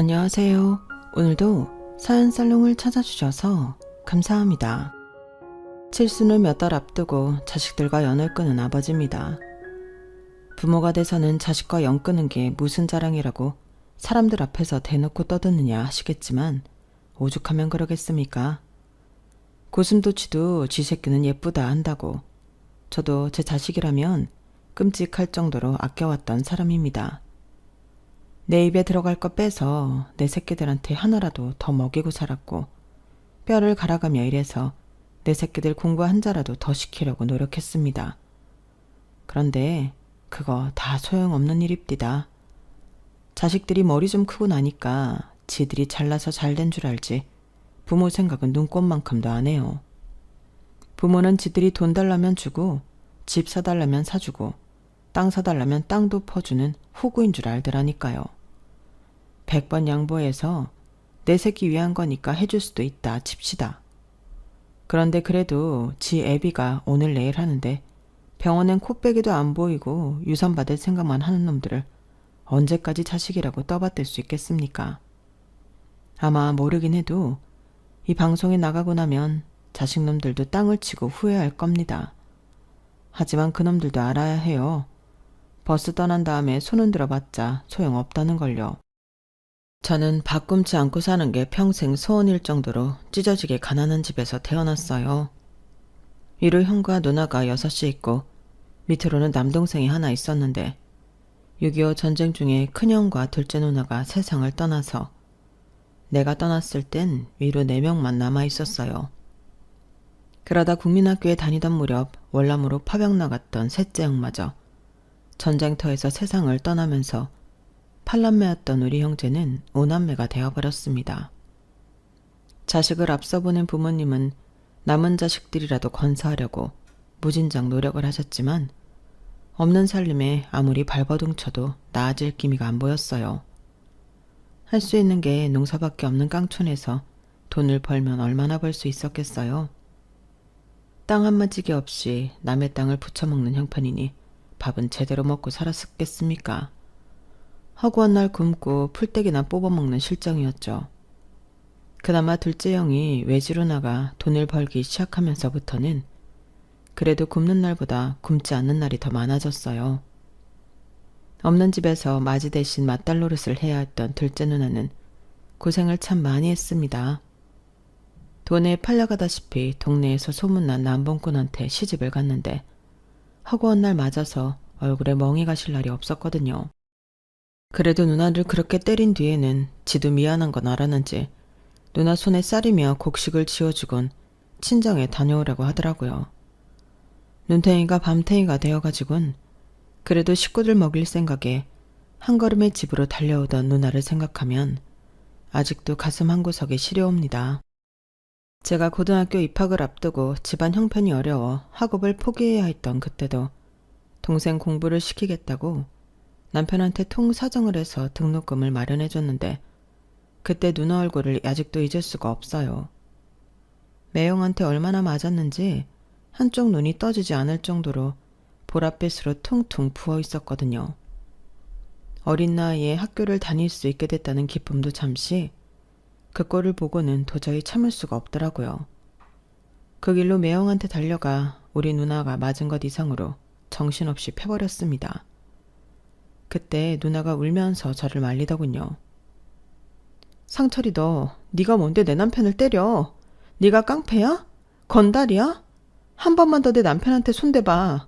안녕하세요. 오늘도 사연살롱을 찾아주셔서 감사합니다. 칠순을 몇 달 앞두고 자식들과 연을 끄는 아버지입니다. 부모가 돼서는 자식과 연 끄는 게 무슨 자랑이라고 사람들 앞에서 대놓고 떠드느냐 하시겠지만 오죽하면 그러겠습니까? 고슴도치도 쥐 새끼는 예쁘다 한다고 저도 제 자식이라면 끔찍할 정도로 아껴왔던 사람입니다. 내 입에 들어갈 거 빼서 내 새끼들한테 하나라도 더 먹이고 살았고 뼈를 갈아가며 일해서 내 새끼들 공부 한 자라도 더 시키려고 노력했습니다. 그런데 그거 다 소용없는 일입디다. 자식들이 머리 좀 크고 나니까 지들이 잘나서 잘된 줄 알지 부모 생각은 눈꼽만큼도 안 해요. 부모는 지들이 돈 달라면 주고 집 사달라면 사주고 땅 사달라면 땅도 퍼주는 호구인 줄 알더라니까요. 100번 양보해서 내 새끼 위한 거니까 해줄 수도 있다 칩시다. 그런데 그래도 지 애비가 오늘 내일 하는데 병원엔 코빼기도 안 보이고 유산 받을 생각만 하는 놈들을 언제까지 자식이라고 떠받들 수 있겠습니까? 아마 모르긴 해도 이 방송에 나가고 나면 자식놈들도 땅을 치고 후회할 겁니다. 하지만 그놈들도 알아야 해요. 버스 떠난 다음에 손 흔들어 봤자 소용없다는 걸요. 저는 밥 굶지 않고 사는 게 평생 소원일 정도로 찢어지게 가난한 집에서 태어났어요. 위로 형과 누나가 6이 있고 밑으로는 남동생이 하나 있었는데 6.25 전쟁 중에 큰형과 둘째 누나가 세상을 떠나서 내가 떠났을 땐 위로 4명만 남아 있었어요. 그러다 국민학교에 다니던 무렵 월남으로 파병 나갔던 셋째 형마저 전쟁터에서 세상을 떠나면서 8남매였던 우리 형제는 5남매가 되어버렸습니다. 자식을 앞서 보낸 부모님은 남은 자식들이라도 건사하려고 무진장 노력을 하셨지만 없는 살림에 아무리 발버둥 쳐도 나아질 기미가 안 보였어요. 할 수 있는 게 농사밖에 없는 깡촌에서 돈을 벌면 얼마나 벌 수 있었겠어요? 땅 한마지기 없이 남의 땅을 부쳐먹는 형편이니 밥은 제대로 먹고 살았겠습니까? 허구한 날 굶고 풀떼기나 뽑아먹는 실정이었죠. 그나마 둘째 형이 외지로 나가 돈을 벌기 시작하면서부터는 그래도 굶는 날보다 굶지 않는 날이 더 많아졌어요. 없는 집에서 맞이 대신 맏딸 노릇을 해야 했던 둘째 누나는 고생을 참 많이 했습니다. 돈에 팔려가다시피 동네에서 소문난 남봉꾼한테 시집을 갔는데 허구한 날 맞아서 얼굴에 멍이 가실 날이 없었거든요. 그래도 누나를 그렇게 때린 뒤에는 지도 미안한 건 알았는지 누나 손에 쌀이며 곡식을 지어주곤 친정에 다녀오라고 하더라고요. 눈탱이가 밤탱이가 되어가지곤 그래도 식구들 먹일 생각에 한 걸음의 집으로 달려오던 누나를 생각하면 아직도 가슴 한구석이 시려옵니다. 제가 고등학교 입학을 앞두고 집안 형편이 어려워 학업을 포기해야 했던 그때도 동생 공부를 시키겠다고 남편한테 통사정을 해서 등록금을 마련해줬는데 그때 누나 얼굴을 아직도 잊을 수가 없어요. 매형한테 얼마나 맞았는지 한쪽 눈이 떠지지 않을 정도로 보랏빛으로 퉁퉁 부어 있었거든요. 어린 나이에 학교를 다닐 수 있게 됐다는 기쁨도 잠시 그 꼴을 보고는 도저히 참을 수가 없더라고요. 그 길로 매형한테 달려가 우리 누나가 맞은 것 이상으로 정신없이 패버렸습니다. 그때 누나가 울면서 저를 말리더군요. 상철이 너 네가 뭔데 내 남편을 때려? 네가 깡패야? 건달이야? 한 번만 더 내 남편한테 손대봐.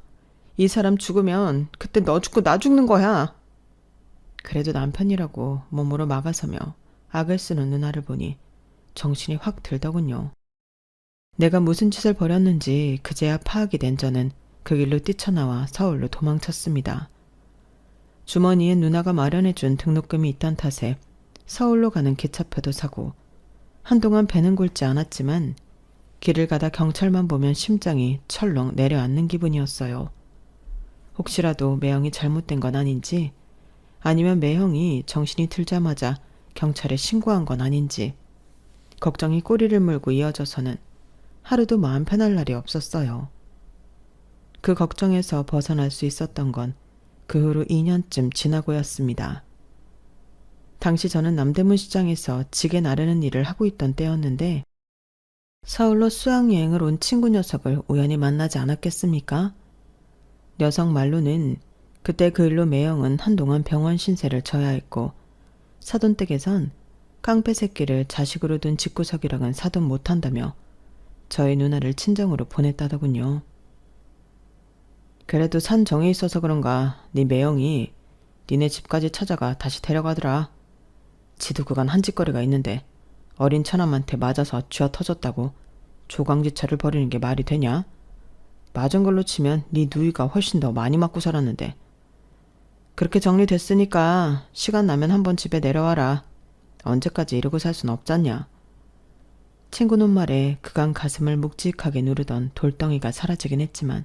이 사람 죽으면 그때 너 죽고 나 죽는 거야. 그래도 남편이라고 몸으로 막아서며 악을 쓰는 누나를 보니 정신이 확 들더군요. 내가 무슨 짓을 벌였는지 그제야 파악이 된 저는 그 길로 뛰쳐나와 서울로 도망쳤습니다. 주머니에 누나가 마련해준 등록금이 있던 탓에 서울로 가는 기차표도 사고 한동안 배는 곪지 않았지만 길을 가다 경찰만 보면 심장이 철렁 내려앉는 기분이었어요. 혹시라도 매형이 잘못된 건 아닌지 아니면 매형이 정신이 들자마자 경찰에 신고한 건 아닌지 걱정이 꼬리를 물고 이어져서는 하루도 마음 편할 날이 없었어요. 그 걱정에서 벗어날 수 있었던 건 그 후로 2년쯤 지나고였습니다. 당시 저는 남대문 시장에서 지게 나르는 일을 하고 있던 때였는데 서울로 수학여행을 온 친구 녀석을 우연히 만나지 않았겠습니까? 녀석 말로는 그때 그 일로 매형은 한동안 병원 신세를 져야 했고 사돈댁에선 깡패 새끼를 자식으로 둔 집구석이랑은 사돈 못한다며 저희 누나를 친정으로 보냈다더군요. 그래도 산 정이 있어서 그런가 네 매형이 니네 집까지 찾아가 다시 데려가더라. 지도 그간 한 짓거리가 있는데 어린 처남한테 맞아서 쥐어 터졌다고 조강지처를 벌이는 게 말이 되냐? 맞은 걸로 치면 네 누이가 훨씬 더 많이 맞고 살았는데. 그렇게 정리됐으니까 시간 나면 한번 집에 내려와라. 언제까지 이러고 살 순 없잖냐. 친구놈 말에 그간 가슴을 묵직하게 누르던 돌덩이가 사라지긴 했지만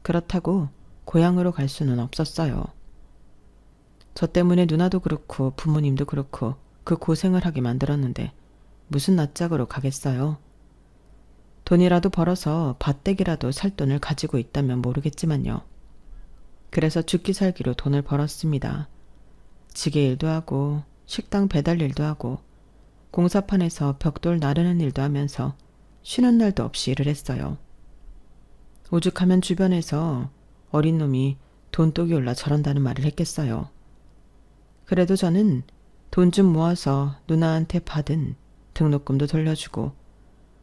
그렇다고 고향으로 갈 수는 없었어요. 저 때문에 누나도 그렇고 부모님도 그렇고 그 고생을 하게 만들었는데 무슨 낯짝으로 가겠어요. 돈이라도 벌어서 밭대기라도 살 돈을 가지고 있다면 모르겠지만요. 그래서 죽기 살기로 돈을 벌었습니다. 지게 일도 하고 식당 배달 일도 하고 공사판에서 벽돌 나르는 일도 하면서 쉬는 날도 없이 일을 했어요. 오죽하면 주변에서 어린 놈이 돈독이 올라 저런다는 말을 했겠어요. 그래도 저는 돈 좀 모아서 누나한테 받은 등록금도 돌려주고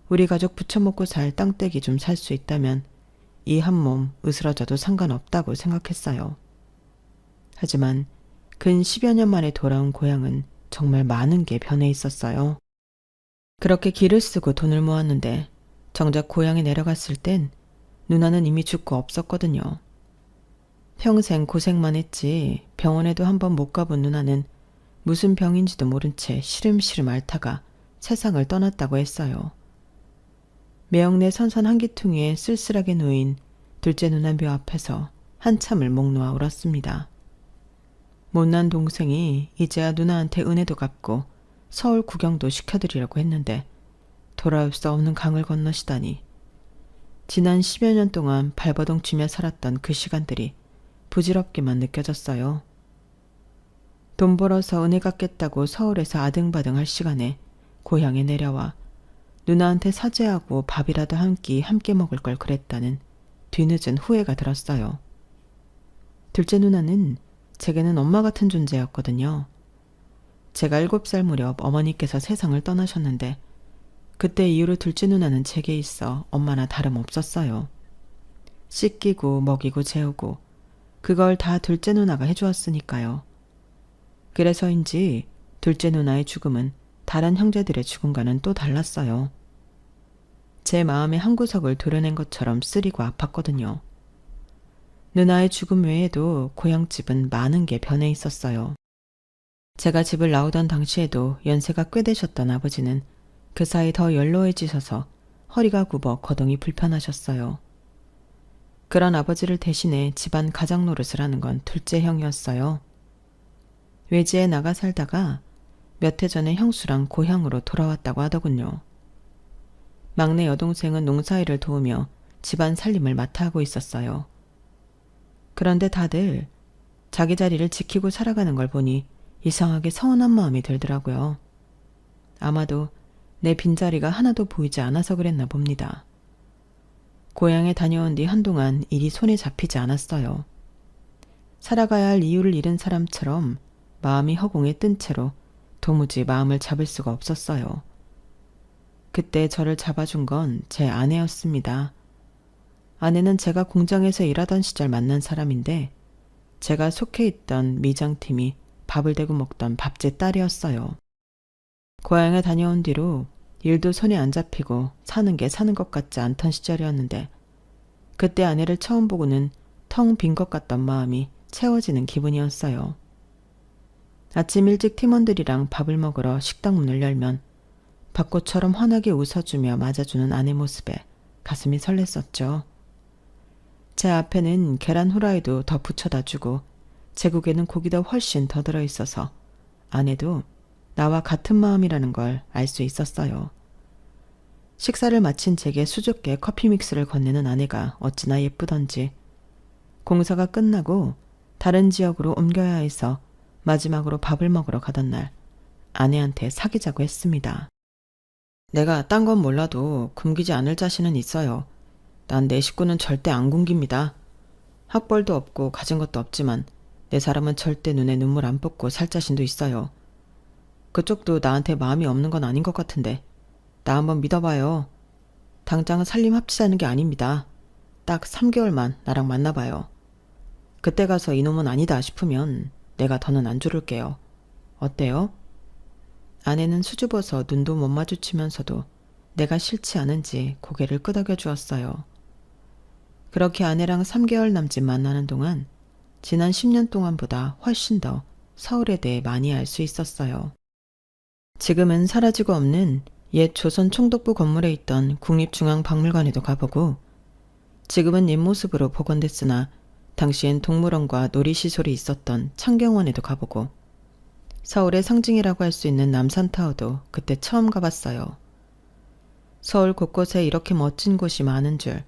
우리 가족 부쳐먹고 살 땅떼기 좀 살 수 있다면 이 한 몸 으스러져도 상관없다고 생각했어요. 하지만 근 10여 년 만에 돌아온 고향은 정말 많은 게 변해 있었어요. 그렇게 길을 쓰고 돈을 모았는데 정작 고향에 내려갔을 땐 누나는 이미 죽고 없었거든요. 평생 고생만 했지 병원에도 한번 못 가본 누나는 무슨 병인지도 모른 채 시름시름 앓다가 세상을 떠났다고 했어요. 매형네 선선 한기퉁이에 쓸쓸하게 놓인 둘째 누나 묘 앞에서 한참을 목 놓아 울었습니다. 못난 동생이 이제야 누나한테 은혜도 갚고 서울 구경도 시켜드리려고 했는데 돌아올 수 없는 강을 건너시다니. 지난 10여 년 동안 발버둥 치며 살았던 그 시간들이 부질없게만 느껴졌어요. 돈 벌어서 은혜 갚겠다고 서울에서 아등바등 할 시간에 고향에 내려와 누나한테 사죄하고 밥이라도 한 끼 함께 먹을 걸 그랬다는 뒤늦은 후회가 들었어요. 둘째 누나는 제게는 엄마 같은 존재였거든요. 제가 7살 무렵 어머니께서 세상을 떠나셨는데 그때 이후로 둘째 누나는 제게 있어 엄마나 다름없었어요. 씻기고 먹이고 재우고 그걸 다 둘째 누나가 해주었으니까요. 그래서인지 둘째 누나의 죽음은 다른 형제들의 죽음과는 또 달랐어요. 제 마음의 한구석을 도려낸 것처럼 쓰리고 아팠거든요. 누나의 죽음 외에도 고향집은 많은 게 변해 있었어요. 제가 집을 나오던 당시에도 연세가 꽤 되셨던 아버지는 그 사이 더 연로해지셔서 허리가 굽어 거동이 불편하셨어요. 그런 아버지를 대신해 집안 가장 노릇을 하는 건 둘째 형이었어요. 외지에 나가 살다가 몇 해 전에 형수랑 고향으로 돌아왔다고 하더군요. 막내 여동생은 농사일을 도우며 집안 살림을 맡아 하고 있었어요. 그런데 다들 자기 자리를 지키고 살아가는 걸 보니 이상하게 서운한 마음이 들더라고요. 아마도 내 빈자리가 하나도 보이지 않아서 그랬나 봅니다. 고향에 다녀온 뒤 한동안 일이 손에 잡히지 않았어요. 살아가야 할 이유를 잃은 사람처럼 마음이 허공에 뜬 채로 도무지 마음을 잡을 수가 없었어요. 그때 저를 잡아준 건 제 아내였습니다. 아내는 제가 공장에서 일하던 시절 만난 사람인데 제가 속해 있던 미장팀이 밥을 대고 먹던 밥집 딸이었어요. 고향에 다녀온 뒤로 일도 손에 안 잡히고 사는 게 사는 것 같지 않던 시절이었는데 그때 아내를 처음 보고는 텅 빈 것 같던 마음이 채워지는 기분이었어요. 아침 일찍 팀원들이랑 밥을 먹으러 식당 문을 열면 벚꽃처럼 환하게 웃어주며 맞아주는 아내 모습에 가슴이 설렜었죠. 제 앞에는 계란 후라이도 더 부쳐다 주고 제국에는 고기도 훨씬 더 들어있어서 아내도 나와 같은 마음이라는 걸 알 수 있었어요. 식사를 마친 제게 수줍게 커피 믹스를 건네는 아내가 어찌나 예쁘던지 공사가 끝나고 다른 지역으로 옮겨야 해서 마지막으로 밥을 먹으러 가던 날 아내한테 사귀자고 했습니다. 내가 딴 건 몰라도 굶기지 않을 자신은 있어요. 난 내 식구는 절대 안 굶깁니다. 학벌도 없고 가진 것도 없지만 내 사람은 절대 눈에 눈물 안 붓고 살 자신도 있어요. 그쪽도 나한테 마음이 없는 건 아닌 것 같은데 나 한번 믿어봐요. 당장 살림 합치자는 게 아닙니다. 딱 3개월만 나랑 만나봐요. 그때 가서 이놈은 아니다 싶으면 내가 더는 안 조를게요. 어때요? 아내는 수줍어서 눈도 못 마주치면서도 내가 싫지 않은지 고개를 끄덕여 주었어요. 그렇게 아내랑 3개월 남짓 만나는 동안 지난 10년 동안보다 훨씬 더 서울에 대해 많이 알 수 있었어요. 지금은 사라지고 없는 옛 조선 총독부 건물에 있던 국립중앙박물관에도 가보고 지금은 옛 모습으로 복원됐으나 당시엔 동물원과 놀이시설이 있었던 창경원에도 가보고 서울의 상징이라고 할 수 있는 남산타워도 그때 처음 가봤어요. 서울 곳곳에 이렇게 멋진 곳이 많은 줄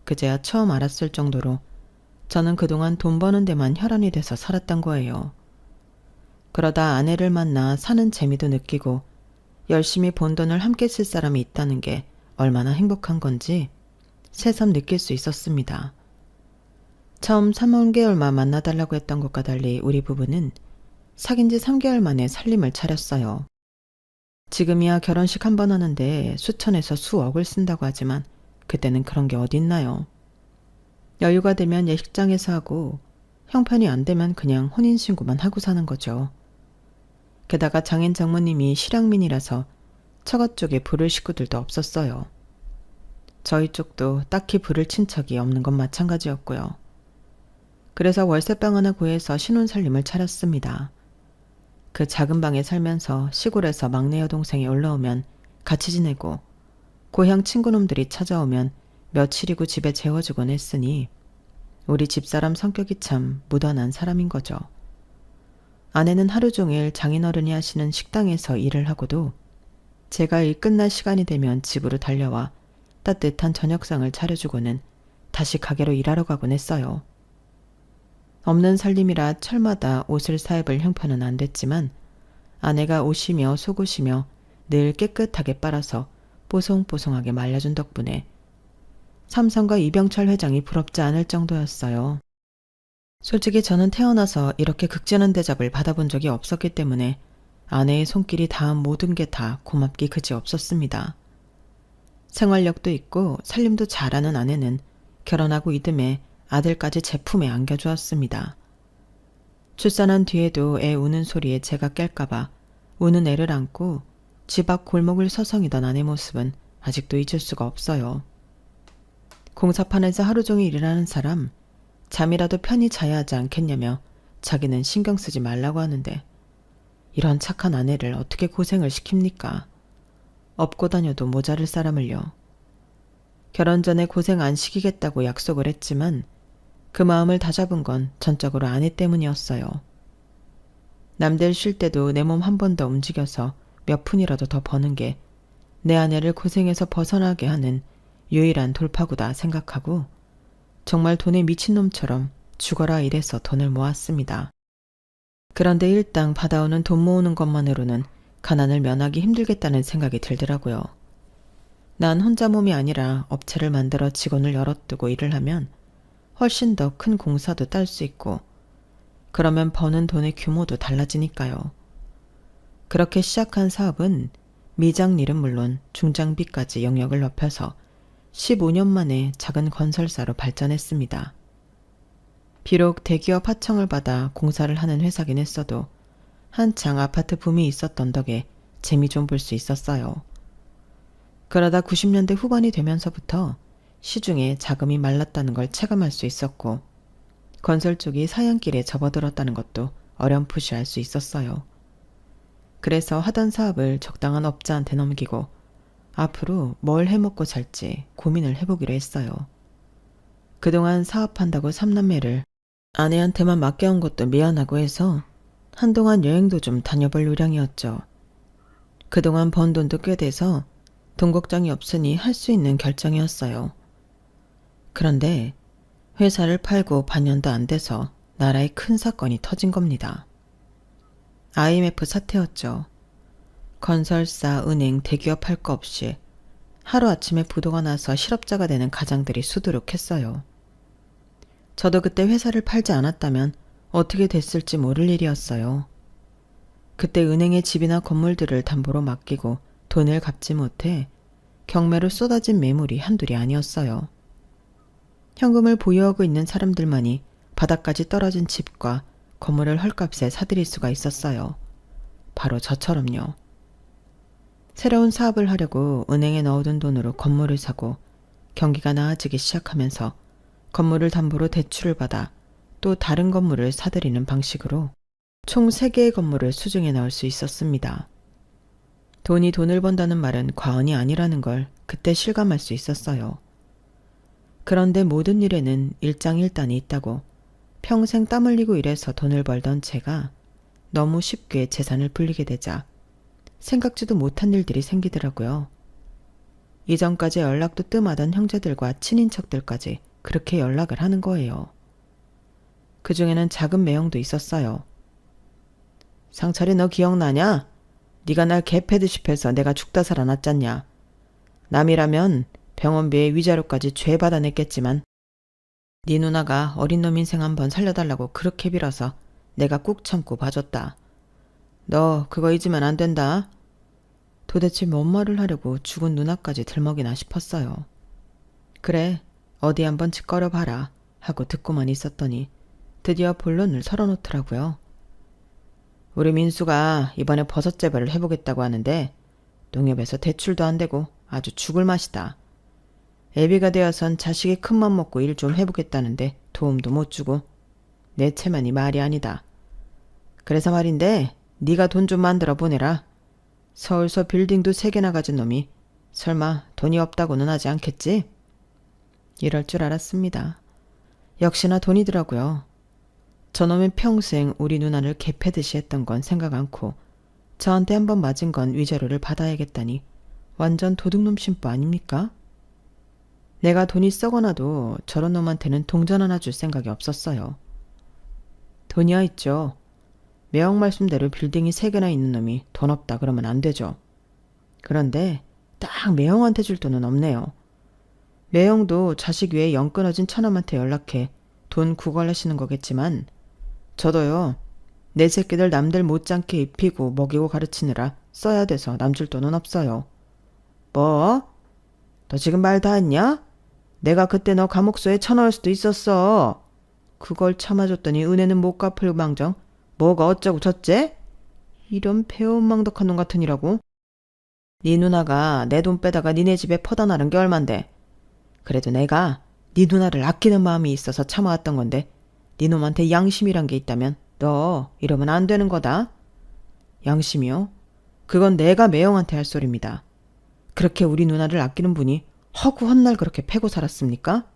그제야 처음 알았을 정도로 저는 그동안 돈 버는 데만 혈안이 돼서 살았던 거예요. 그러다 아내를 만나 사는 재미도 느끼고 열심히 번 돈을 함께 쓸 사람이 있다는 게 얼마나 행복한 건지 새삼 느낄 수 있었습니다. 처음 3개월만 만나달라고 했던 것과 달리 우리 부부는 사귄 지 3개월 만에 살림을 차렸어요. 지금이야 결혼식 한 번 하는데 수천에서 수억을 쓴다고 하지만 그때는 그런 게 어딨나요. 여유가 되면 예식장에서 하고 형편이 안 되면 그냥 혼인신고만 하고 사는 거죠. 게다가 장인 장모님이 실향민이라서 처가 쪽에 부를 식구들도 없었어요. 저희 쪽도 딱히 부를 친척이 없는 건 마찬가지였고요. 그래서 월세방 하나 구해서 신혼살림을 차렸습니다. 그 작은 방에 살면서 시골에서 막내 여동생이 올라오면 같이 지내고 고향 친구놈들이 찾아오면 며칠이고 집에 재워주곤 했으니 우리 집사람 성격이 참 무던한 사람인 거죠. 아내는 하루 종일 장인어른이 하시는 식당에서 일을 하고도 제가 일 끝날 시간이 되면 집으로 달려와 따뜻한 저녁상을 차려주고는 다시 가게로 일하러 가곤 했어요. 없는 살림이라 철마다 옷을 사입을 형편은 안 됐지만 아내가 옷이며 속옷이며 늘 깨끗하게 빨아서 뽀송뽀송하게 말려준 덕분에 삼성과 이병철 회장이 부럽지 않을 정도였어요. 솔직히 저는 태어나서 이렇게 극진한 대접을 받아본 적이 없었기 때문에 아내의 손길이 닿은 모든 게 다 고맙기 그지 없었습니다. 생활력도 있고 살림도 잘하는 아내는 결혼하고 이듬해 아들까지 제 품에 안겨주었습니다. 출산한 뒤에도 애 우는 소리에 제가 깰까봐 우는 애를 안고 집 앞 골목을 서성이던 아내 모습은 아직도 잊을 수가 없어요. 공사판에서 하루 종일 일하는 사람 잠이라도 편히 자야 하지 않겠냐며 자기는 신경 쓰지 말라고 하는데 이런 착한 아내를 어떻게 고생을 시킵니까? 업고 다녀도 모자랄 사람을요. 결혼 전에 고생 안 시키겠다고 약속을 했지만 그 마음을 다잡은 건 전적으로 아내 때문이었어요. 남들 쉴 때도 내 몸 한 번 더 움직여서 몇 푼이라도 더 버는 게 내 아내를 고생에서 벗어나게 하는 유일한 돌파구다 생각하고 정말 돈에 미친놈처럼 죽어라 이래서 돈을 모았습니다. 그런데 일당 받아오는 돈 모으는 것만으로는 가난을 면하기 힘들겠다는 생각이 들더라고요. 난 혼자 몸이 아니라 업체를 만들어 직원을 여럿 두고 일을 하면 훨씬 더 큰 공사도 딸 수 있고 그러면 버는 돈의 규모도 달라지니까요. 그렇게 시작한 사업은 미장일은 물론 중장비까지 영역을 넓혀서 15년 만에 작은 건설사로 발전했습니다. 비록 대기업 하청을 받아 공사를 하는 회사긴 했어도 한창 아파트 붐이 있었던 덕에 재미 좀 볼 수 있었어요. 그러다 90년대 후반이 되면서부터 시중에 자금이 말랐다는 걸 체감할 수 있었고 건설 쪽이 사양길에 접어들었다는 것도 어렴풋이 알 수 있었어요. 그래서 하던 사업을 적당한 업자한테 넘기고 앞으로 뭘 해먹고 살지 고민을 해보기로 했어요. 그동안 사업한다고 삼남매를 아내한테만 맡겨온 것도 미안하고 해서 한동안 여행도 좀 다녀볼 요량이었죠. 그동안 번 돈도 꽤 돼서 돈 걱정이 없으니 할 수 있는 결정이었어요. 그런데 회사를 팔고 반년도 안 돼서 나라에 큰 사건이 터진 겁니다. IMF 사태였죠. 건설사, 은행, 대기업 할 거 없이 하루아침에 부도가 나서 실업자가 되는 가장들이 수두룩했어요. 저도 그때 회사를 팔지 않았다면 어떻게 됐을지 모를 일이었어요. 그때 은행에 집이나 건물들을 담보로 맡기고 돈을 갚지 못해 경매로 쏟아진 매물이 한둘이 아니었어요. 현금을 보유하고 있는 사람들만이 바닥까지 떨어진 집과 건물을 헐값에 사들일 수가 있었어요. 바로 저처럼요. 새로운 사업을 하려고 은행에 넣어둔 돈으로 건물을 사고 경기가 나아지기 시작하면서 건물을 담보로 대출을 받아 또 다른 건물을 사들이는 방식으로 총 3개의 건물을 수중에 넣을 수 있었습니다. 돈이 돈을 번다는 말은 과언이 아니라는 걸 그때 실감할 수 있었어요. 그런데 모든 일에는 일장일단이 있다고 평생 땀 흘리고 일해서 돈을 벌던 제가 너무 쉽게 재산을 불리게 되자 생각지도 못한 일들이 생기더라고요. 이전까지 연락도 뜸하던 형제들과 친인척들까지 그렇게 연락을 하는 거예요. 그 중에는 작은 매형도 있었어요. 상철이 너 기억나냐? 네가 날 개패듯이 해서 내가 죽다 살아났잖냐. 남이라면 병원비에 위자료까지 죄 받아냈겠지만 네 누나가 어린 놈 인생 한번 살려달라고 그렇게 빌어서 내가 꾹 참고 봐줬다. 너 그거 잊으면 안 된다. 도대체 뭔 말을 하려고 죽은 누나까지 들먹이나 싶었어요. 그래, 어디 한번 짓거려 봐라 하고 듣고만 있었더니 드디어 본론을 털어놓더라고요. 우리 민수가 이번에 버섯 재배를 해보겠다고 하는데 농협에서 대출도 안 되고 아주 죽을 맛이다. 애비가 되어선 자식이 큰맘 먹고 일 좀 해보겠다는데 도움도 못 주고 내 체면이 말이 아니다. 그래서 말인데 네가 돈 좀 만들어 보내라. 서울서 빌딩도 3개나 가진 놈이 설마 돈이 없다고는 하지 않겠지? 이럴 줄 알았습니다. 역시나 돈이더라고요. 저놈이 평생 우리 누나를 개패듯이 했던 건 생각 않고 저한테 한번 맞은 건 위자료를 받아야겠다니 완전 도둑놈 심보 아닙니까? 내가 돈이 썩어나도 저런 놈한테는 동전 하나 줄 생각이 없었어요. 돈이야 있죠. 매형 말씀대로 빌딩이 3개나 있는 놈이 돈 없다 그러면 안 되죠. 그런데 딱 매형한테 줄 돈은 없네요. 매형도 자식 외에 영 끊어진 처남한테 연락해 돈 구걸하시는 거겠지만 저도요. 내 새끼들 남들 못지않게 입히고 먹이고 가르치느라 써야 돼서 남줄 돈은 없어요. 뭐? 너 지금 말 다 했냐? 내가 그때 너 감옥소에 쳐넣을 수도 있었어. 그걸 참아줬더니 은혜는 못 갚을 망정 뭐가 어쩌고 저째? 이런 배은망덕한 놈 같은 이라고? 네 누나가 내 돈 빼다가 니네 집에 퍼다 나른 게 얼만데. 그래도 내가 네 누나를 아끼는 마음이 있어서 참아왔던 건데 네 놈한테 양심이란 게 있다면 너 이러면 안 되는 거다. 양심이요? 그건 내가 매형한테 할 소리입니다. 그렇게 우리 누나를 아끼는 분이 허구 헛날 그렇게 패고 살았습니까?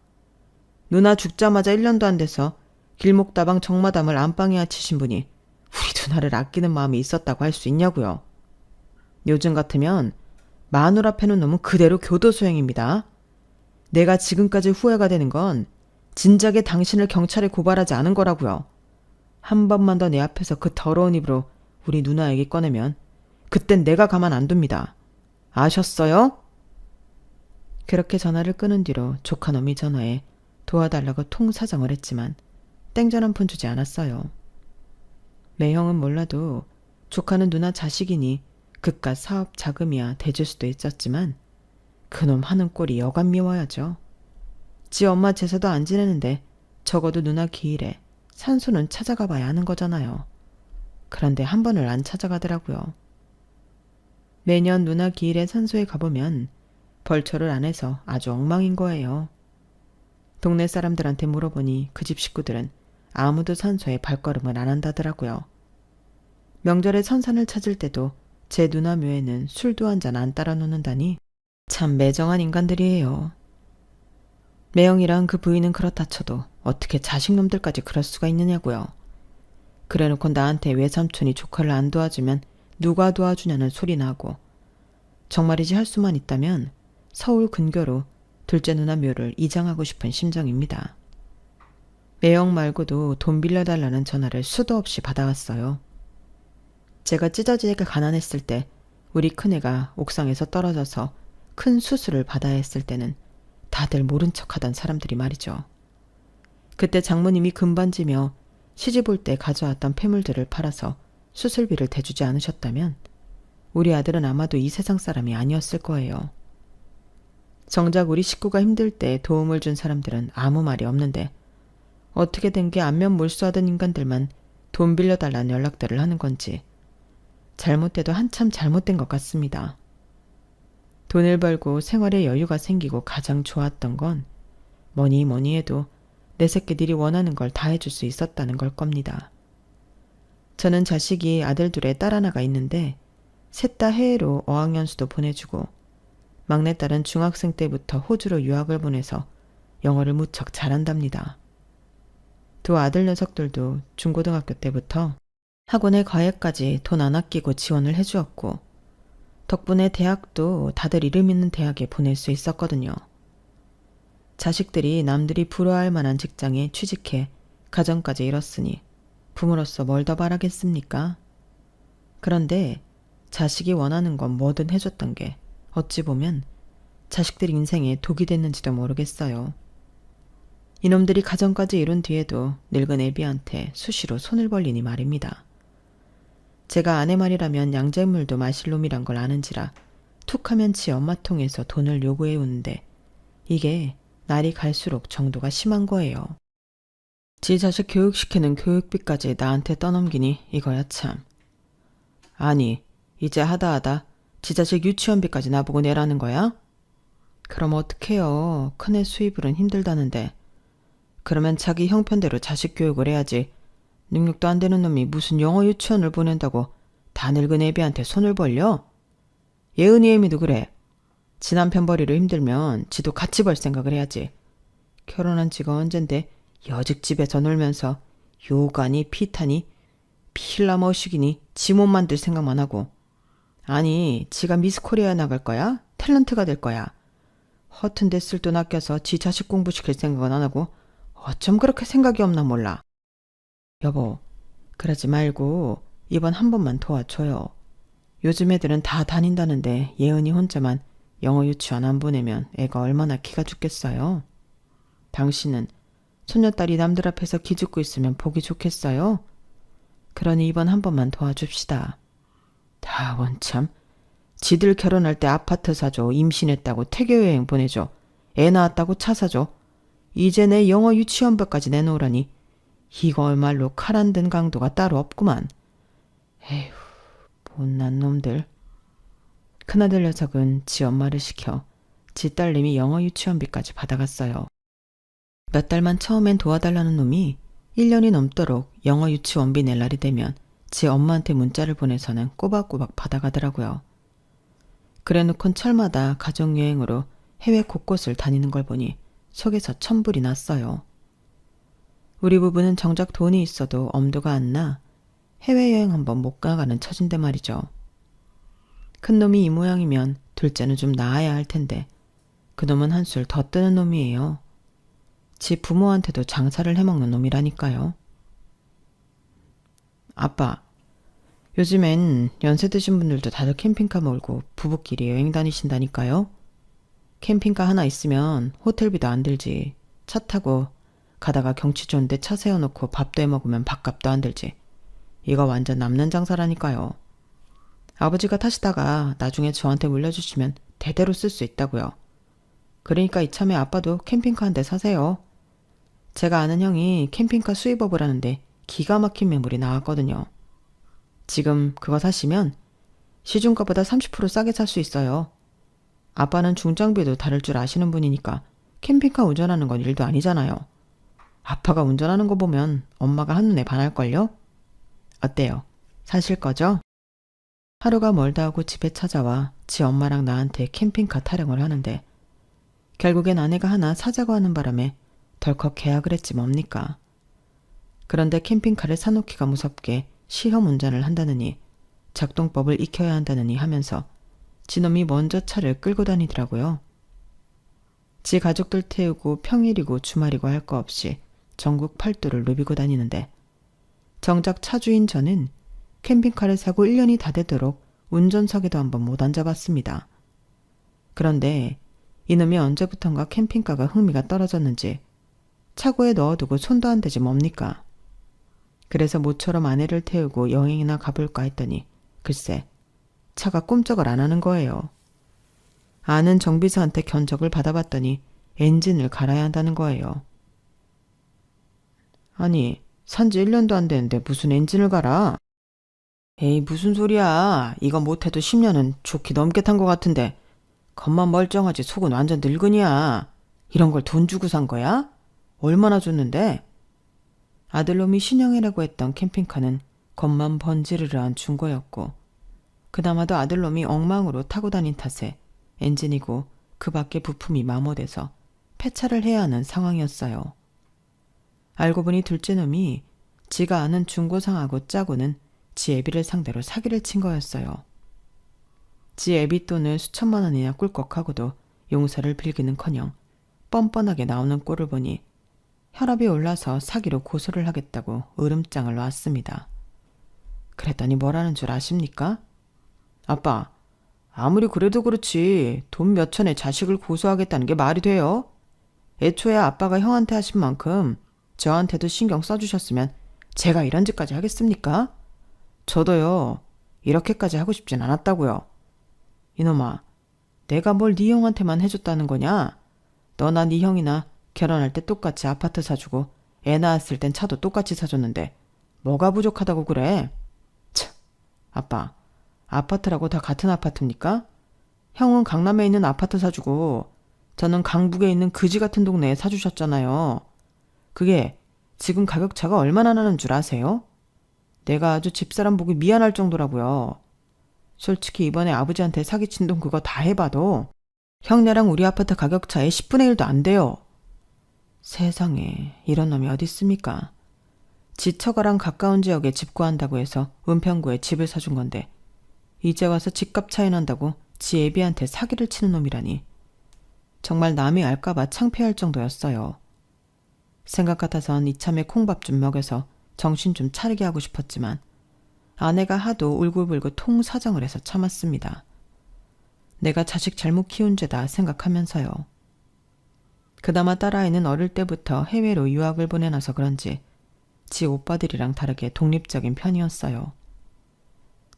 누나 죽자마자 1년도 안 돼서 길목다방 정마담을 안방에 앉히신 분이 우리 누나를 아끼는 마음이 있었다고 할 수 있냐고요. 요즘 같으면 마누라 패는 놈은 그대로 교도소행입니다. 내가 지금까지 후회가 되는 건 진작에 당신을 경찰에 고발하지 않은 거라고요. 한 번만 더 내 앞에서 그 더러운 입으로 우리 누나 얘기 꺼내면 그땐 내가 가만 안 둡니다. 아셨어요? 그렇게 전화를 끊은 뒤로 조카놈이 전화해 도와달라고 통사정을 했지만 땡전 한 푼 주지 않았어요. 매형은 몰라도 조카는 누나 자식이니 그깟 사업 자금이야 대줄 수도 있었지만 그놈 하는 꼴이 여간 미워야죠. 지 엄마 제사도 안 지내는데 적어도 누나 기일에 산소는 찾아가 봐야 하는 거잖아요. 그런데 한 번을 안 찾아가더라고요. 매년 누나 기일에 산소에 가보면 벌초를 안 해서 아주 엉망인 거예요. 동네 사람들한테 물어보니 그 집 식구들은 아무도 산소에 발걸음을 안 한다더라고요. 명절에 선산을 찾을 때도 제 누나 묘에는 술도 한 잔 안 따라 놓는다니 참 매정한 인간들이에요. 매형이랑 그 부인은 그렇다 쳐도 어떻게 자식놈들까지 그럴 수가 있느냐고요. 그래놓고 나한테 외삼촌이 조카를 안 도와주면 누가 도와주냐는 소리나 하고 정말이지 할 수만 있다면 서울 근교로 둘째 누나 묘를 이장하고 싶은 심정입니다. 매형 말고도 돈 빌려달라는 전화를 수도 없이 받아왔어요. 제가 찢어지게 가난했을 때 우리 큰애가 옥상에서 떨어져서 큰 수술을 받아야 했을 때는 다들 모른 척하던 사람들이 말이죠. 그때 장모님이 금반지며 시집 올 때 가져왔던 폐물들을 팔아서 수술비를 대주지 않으셨다면 우리 아들은 아마도 이 세상 사람이 아니었을 거예요. 정작 우리 식구가 힘들 때 도움을 준 사람들은 아무 말이 없는데 어떻게 된 게 안면 몰수하던 인간들만 돈 빌려달라는 연락들을 하는 건지 잘못돼도 한참 잘못된 것 같습니다. 돈을 벌고 생활에 여유가 생기고 가장 좋았던 건 뭐니 뭐니 해도 내 새끼들이 원하는 걸 다 해줄 수 있었다는 걸 겁니다. 저는 자식이 아들 둘에 딸 하나가 있는데 셋 다 해외로 어학연수도 보내주고 막내딸은 중학생 때부터 호주로 유학을 보내서 영어를 무척 잘한답니다. 두 아들 녀석들도 중고등학교 때부터 학원에 과외까지 돈 안 아끼고 지원을 해주었고 덕분에 대학도 다들 이름 있는 대학에 보낼 수 있었거든요. 자식들이 남들이 부러워할 만한 직장에 취직해 가정까지 이뤘으니 부모로서 뭘 더 바라겠습니까? 그런데 자식이 원하는 건 뭐든 해줬던 게 어찌 보면 자식들 인생에 독이 됐는지도 모르겠어요. 이놈들이 가정까지 이룬 뒤에도 늙은 애비한테 수시로 손을 벌리니 말입니다. 제가 아내 말이라면 양잿물도 마실 놈이란 걸 아는지라 툭하면 지 엄마 통해서 돈을 요구해 오는데 이게 날이 갈수록 정도가 심한 거예요. 지 자식 교육시키는 교육비까지 나한테 떠넘기니 이거야 참. 아니 이제 하다 지 자식 유치원비까지 나보고 내라는 거야? 그럼 어떡해요. 큰애 수입으론 힘들다는데. 그러면 자기 형편대로 자식 교육을 해야지. 능력도 안 되는 놈이 무슨 영어 유치원을 보낸다고 다 늙은 애비한테 손을 벌려? 예은이 애미도 그래. 지 남편 벌이로 힘들면 지도 같이 벌 생각을 해야지. 결혼한 지가 언젠데 여직 집에서 놀면서 요가니 피타니 필라 머시기니 지 몸 만들 생각만 하고. 아니 지가 미스코리아 나갈 거야? 탤런트가 될 거야. 허튼 데 쓸 돈 아껴서 지 자식 공부시킬 생각은 안 하고 어쩜 그렇게 생각이 없나 몰라. 여보 그러지 말고 이번 한 번만 도와줘요. 요즘 애들은 다 다닌다는데 예은이 혼자만 영어 유치원 안 보내면 애가 얼마나 기가 죽겠어요. 당신은 손녀딸이 남들 앞에서 기죽고 있으면 보기 좋겠어요? 그러니 이번 한 번만 도와줍시다. 다 원참. 지들 결혼할 때 아파트 사줘, 임신했다고 태교여행 보내줘, 애 낳았다고 차 사줘. 이제 내 영어 유치원비까지 내놓으라니 이거말로 칼 안 든 강도가 따로 없구만. 에휴, 못난 놈들. 큰아들 녀석은 지 엄마를 시켜 지 딸님이 영어 유치원비까지 받아갔어요. 몇 달만 처음엔 도와달라는 놈이 1년이 넘도록 영어 유치원비 낼 날이 되면 지 엄마한테 문자를 보내서는 꼬박꼬박 받아가더라고요. 그래놓곤 철마다 가족여행으로 해외 곳곳을 다니는 걸 보니 속에서 천불이 났어요. 우리 부부는 정작 돈이 있어도 엄두가 안 나 해외여행 한번 못 가가는 처진데 말이죠. 큰놈이 이 모양이면 둘째는 좀 나아야 할 텐데 그놈은 한술 더 뜨는 놈이에요. 지 부모한테도 장사를 해먹는 놈이라니까요. 아빠, 요즘엔 연세 드신 분들도 다들 캠핑카 몰고 부부끼리 여행 다니신다니까요. 캠핑카 하나 있으면 호텔비도 안 들지. 차 타고 가다가 경치 좋은데 차 세워놓고 밥도 해먹으면 밥값도 안 들지. 이거 완전 남는 장사라니까요. 아버지가 타시다가 나중에 저한테 물려주시면 대대로 쓸 수 있다고요. 그러니까 이참에 아빠도 캠핑카 한 대 사세요. 제가 아는 형이 캠핑카 수입업을 하는데 기가 막힌 매물이 나왔거든요. 지금 그거 사시면 시중가보다 30% 싸게 살 수 있어요. 아빠는 중장비도 다룰 줄 아시는 분이니까 캠핑카 운전하는 건 일도 아니잖아요. 아빠가 운전하는 거 보면 엄마가 한눈에 반할걸요? 어때요? 사실 거죠? 하루가 멀다 하고 집에 찾아와 지 엄마랑 나한테 캠핑카 타령을 하는데 결국엔 아내가 하나 사자고 하는 바람에 덜컥 계약을 했지 뭡니까. 그런데 캠핑카를 사놓기가 무섭게 시험 운전을 한다느니 작동법을 익혀야 한다느니 하면서 지놈이 먼저 차를 끌고 다니더라고요. 지 가족들 태우고 평일이고 주말이고 할 거 없이 전국 팔도를 누비고 다니는데 정작 차주인 저는 캠핑카를 사고 1년이 다 되도록 운전석에도 한번 못 앉아봤습니다. 그런데 이놈이 언제부턴가 캠핑카가 흥미가 떨어졌는지 차고에 넣어두고 손도 안 대지 뭡니까? 그래서 모처럼 아내를 태우고 여행이나 가볼까 했더니 글쎄 차가 꼼짝을 안 하는 거예요. 아는 정비사한테 견적을 받아봤더니 엔진을 갈아야 한다는 거예요. 아니, 산지 1년도 안 됐는데 무슨 엔진을 갈아? 에이, 무슨 소리야. 이거 못해도 10년은 좋게 넘게 탄 것 같은데 겉만 멀쩡하지 속은 완전 늙은이야. 이런 걸 돈 주고 산 거야? 얼마나 줬는데? 아들놈이 신형이라고 했던 캠핑카는 겉만 번지르르한 중고였고 그나마도 아들놈이 엉망으로 타고 다닌 탓에 엔진이고 그 밖에 부품이 마모돼서 폐차를 해야 하는 상황이었어요. 알고 보니 둘째 놈이 지가 아는 중고상하고 짜고는 지 애비를 상대로 사기를 친 거였어요. 지 애비 돈을 수천만 원이나 꿀꺽하고도 용서를 빌기는커녕 뻔뻔하게 나오는 꼴을 보니 혈압이 올라서 사기로 고소를 하겠다고 으름장을 놨습니다. 그랬더니 뭐라는 줄 아십니까? 아빠, 아무리 그래도 그렇지 돈 몇천에 자식을 고소하겠다는 게 말이 돼요? 애초에 아빠가 형한테 하신 만큼 저한테도 신경 써주셨으면 제가 이런 짓까지 하겠습니까? 저도요, 이렇게까지 하고 싶진 않았다고요. 이놈아, 내가 뭘 네 형한테만 해줬다는 거냐? 너나 네 형이나 결혼할 때 똑같이 아파트 사주고 애 낳았을 땐 차도 똑같이 사줬는데 뭐가 부족하다고 그래? 참, 아빠, 아파트라고 다 같은 아파트입니까? 형은 강남에 있는 아파트 사주고 저는 강북에 있는 그지 같은 동네에 사주셨잖아요. 그게 지금 가격 차가 얼마나 나는 줄 아세요? 내가 아주 집사람 보기 미안할 정도라고요. 솔직히 이번에 아버지한테 사기친 돈 그거 다 해봐도 형네랑 우리 아파트 가격 차의 10분의 1도 안 돼요. 세상에 이런 놈이 어디 있습니까? 지 처가랑 가까운 지역에 집 구한다고 해서 은평구에 집을 사준 건데 이제 와서 집값 차이 난다고 지 애비한테 사기를 치는 놈이라니. 정말 남이 알까봐 창피할 정도였어요. 생각 같아선 이참에 콩밥 좀 먹여서 정신 좀 차리게 하고 싶었지만 아내가 하도 울고불고 통사정을 해서 참았습니다. 내가 자식 잘못 키운 죄다 생각하면서요. 그나마 딸아이는 어릴 때부터 해외로 유학을 보내놔서 그런지 지 오빠들이랑 다르게 독립적인 편이었어요.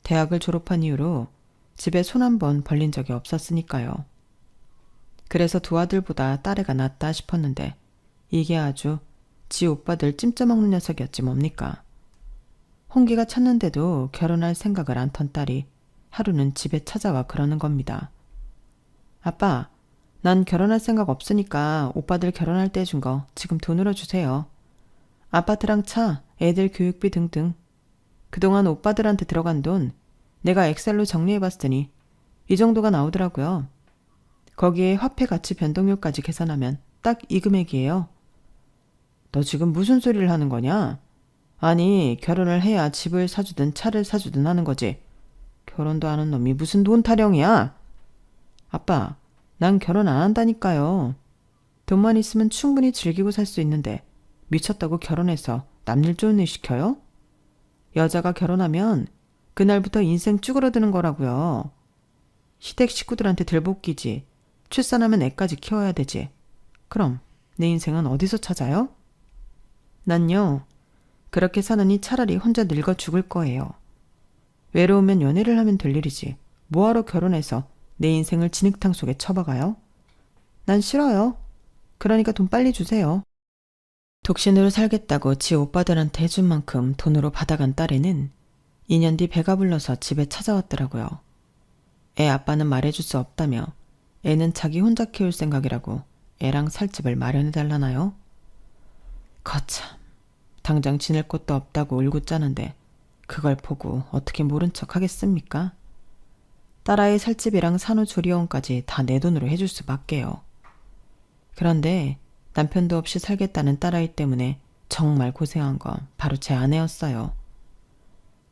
대학을 졸업한 이후로 집에 손 한 번 벌린 적이 없었으니까요. 그래서 두 아들보다 딸애가 낫다 싶었는데 이게 아주 지 오빠들 찜쪄먹는 녀석이었지 뭡니까. 홍기가 찼는데도 결혼할 생각을 안 턴 딸이 하루는 집에 찾아와 그러는 겁니다. 아빠, 난 결혼할 생각 없으니까 오빠들 결혼할 때 준 거 지금 돈으로 주세요. 아파트랑 차, 애들 교육비 등등. 그동안 오빠들한테 들어간 돈 내가 엑셀로 정리해봤더니 이 정도가 나오더라고요. 거기에 화폐 가치 변동률까지 계산하면 딱 이 금액이에요. 너 지금 무슨 소리를 하는 거냐? 아니, 결혼을 해야 집을 사주든 차를 사주든 하는 거지. 결혼도 안 한 놈이 무슨 돈 타령이야? 아빠, 난 결혼 안 한다니까요. 돈만 있으면 충분히 즐기고 살 수 있는데 미쳤다고 결혼해서 남일 좋은 일 시켜요? 여자가 결혼하면 그날부터 인생 쭈그러드는 거라고요. 시댁 식구들한테 들볶이지. 출산하면 애까지 키워야 되지. 그럼 내 인생은 어디서 찾아요? 난요, 그렇게 사느니 차라리 혼자 늙어 죽을 거예요. 외로우면 연애를 하면 될 일이지. 뭐하러 결혼해서 내 인생을 진흙탕 속에 쳐박아요? 난 싫어요. 그러니까 돈 빨리 주세요. 독신으로 살겠다고 지 오빠들한테 해준 만큼 돈으로 받아간 딸애는 2년 뒤 배가 불러서 집에 찾아왔더라고요. 애 아빠는 말해줄 수 없다며 애는 자기 혼자 키울 생각이라고 애랑 살 집을 마련해달라나요? 거참, 당장 지낼 곳도 없다고 울고 짜는데 그걸 보고 어떻게 모른 척 하겠습니까? 딸아이 살 집이랑 산후조리원까지 다 내 돈으로 해줄 수밖에요. 그런데 남편도 없이 살겠다는 딸아이 때문에 정말 고생한 건 바로 제 아내였어요.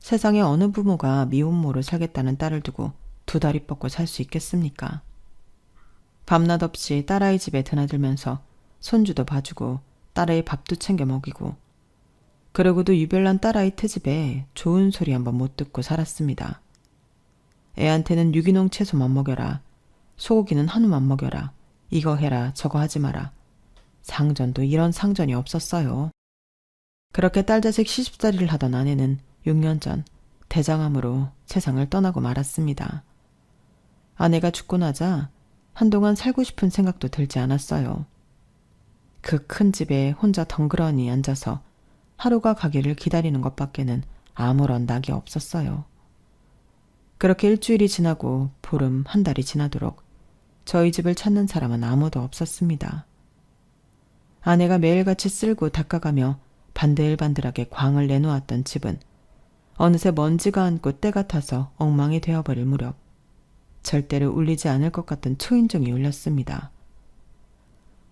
세상에 어느 부모가 미혼모로 살겠다는 딸을 두고 두 다리 뻗고 살 수 있겠습니까? 밤낮 없이 딸아이 집에 드나들면서 손주도 봐주고 딸아이 밥도 챙겨 먹이고 그러고도 유별난 딸아이 트집에 좋은 소리 한번 못 듣고 살았습니다. 애한테는 유기농 채소만 먹여라. 소고기는 한우만 먹여라. 이거 해라 저거 하지 마라. 상전도 이런 상전이 없었어요. 그렇게 딸자식 시집살이를 하던 아내는 6년 전 대장암으로 세상을 떠나고 말았습니다. 아내가 죽고 나자 한동안 살고 싶은 생각도 들지 않았어요. 그 큰 집에 혼자 덩그러니 앉아서 하루가 가기를 기다리는 것밖에는 아무런 낙이 없었어요. 그렇게 일주일이 지나고 보름 한 달이 지나도록 저희 집을 찾는 사람은 아무도 없었습니다. 아내가 매일같이 쓸고 닦아가며 반들반들하게 광을 내놓았던 집은 어느새 먼지가 앉고 때가 타서 엉망이 되어버릴 무렵 절대로 울리지 않을 것 같던 초인종이 울렸습니다.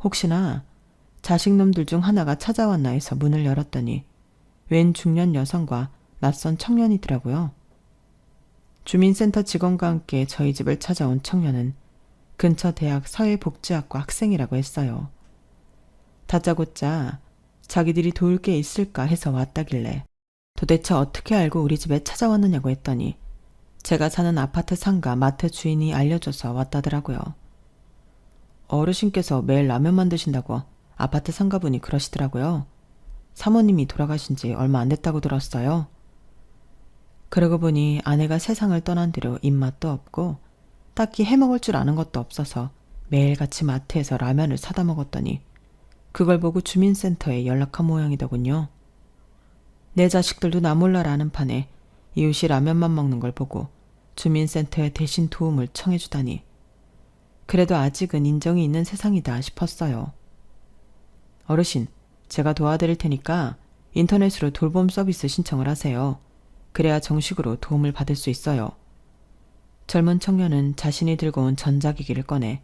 혹시나 자식놈들 중 하나가 찾아왔나 해서 문을 열었더니 웬 중년 여성과 낯선 청년이더라고요. 주민센터 직원과 함께 저희 집을 찾아온 청년은 근처 대학 사회복지학과 학생이라고 했어요. 다짜고짜 자기들이 도울 게 있을까 해서 왔다길래 도대체 어떻게 알고 우리 집에 찾아왔느냐고 했더니 제가 사는 아파트 상가 마트 주인이 알려줘서 왔다더라고요. 어르신께서 매일 라면 만드신다고 아파트 상가분이 그러시더라고요. 사모님이 돌아가신 지 얼마 안 됐다고 들었어요. 그러고 보니 아내가 세상을 떠난 뒤로 입맛도 없고 딱히 해먹을 줄 아는 것도 없어서 매일같이 마트에서 라면을 사다 먹었더니 그걸 보고 주민센터에 연락한 모양이더군요. 내 자식들도 나 몰라라 하는 판에 이웃이 라면만 먹는 걸 보고 주민센터에 대신 도움을 청해주다니 그래도 아직은 인정이 있는 세상이다 싶었어요. 어르신, 제가 도와드릴 테니까 인터넷으로 돌봄 서비스 신청을 하세요. 그래야 정식으로 도움을 받을 수 있어요. 젊은 청년은 자신이 들고 온 전자기기를 꺼내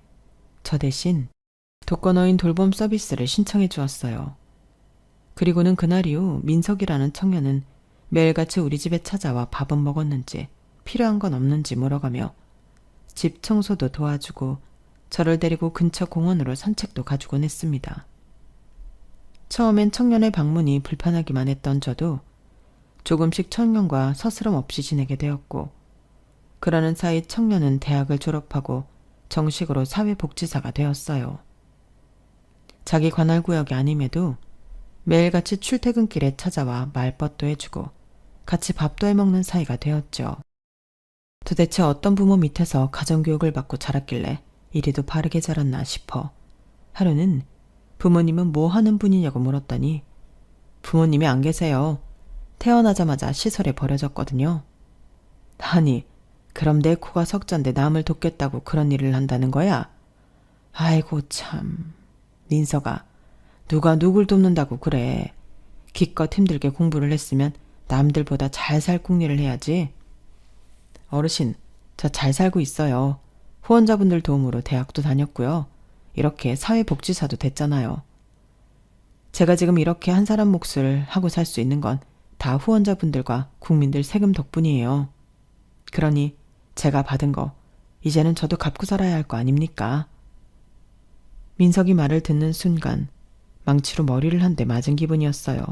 저 대신 독거노인 돌봄 서비스를 신청해 주었어요. 그리고는 그날 이후 민석이라는 청년은 매일같이 우리 집에 찾아와 밥은 먹었는지 필요한 건 없는지 물어가며 집 청소도 도와주고 저를 데리고 근처 공원으로 산책도 가주곤 했습니다. 처음엔 청년의 방문이 불편하기만 했던 저도 조금씩 청년과 서스럼 없이 지내게 되었고 그러는 사이 청년은 대학을 졸업하고 정식으로 사회복지사가 되었어요. 자기 관할구역이 아님에도 매일같이 출퇴근길에 찾아와 말벗도 해주고 같이 밥도 해먹는 사이가 되었죠. 도대체 어떤 부모 밑에서 가정교육을 받고 자랐길래 이리도 바르게 자랐나 싶어 하루는 부모님은 뭐 하는 분이냐고 물었더니 부모님이 안 계세요. 태어나자마자 시설에 버려졌거든요. 아니, 그럼 내 코가 석잔데 남을 돕겠다고 그런 일을 한다는 거야? 아이고 참, 민서가 누가 누굴 돕는다고 그래. 기껏 힘들게 공부를 했으면 남들보다 잘 살 궁리를 해야지. 어르신, 저 잘 살고 있어요. 후원자분들 도움으로 대학도 다녔고요. 이렇게 사회복지사도 됐잖아요. 제가 지금 이렇게 한 사람 몫을 하고 살 수 있는 건 다 후원자분들과 국민들 세금 덕분이에요. 그러니 제가 받은 거 이제는 저도 갚고 살아야 할 거 아닙니까? 민석이 말을 듣는 순간 망치로 머리를 한 대 맞은 기분이었어요.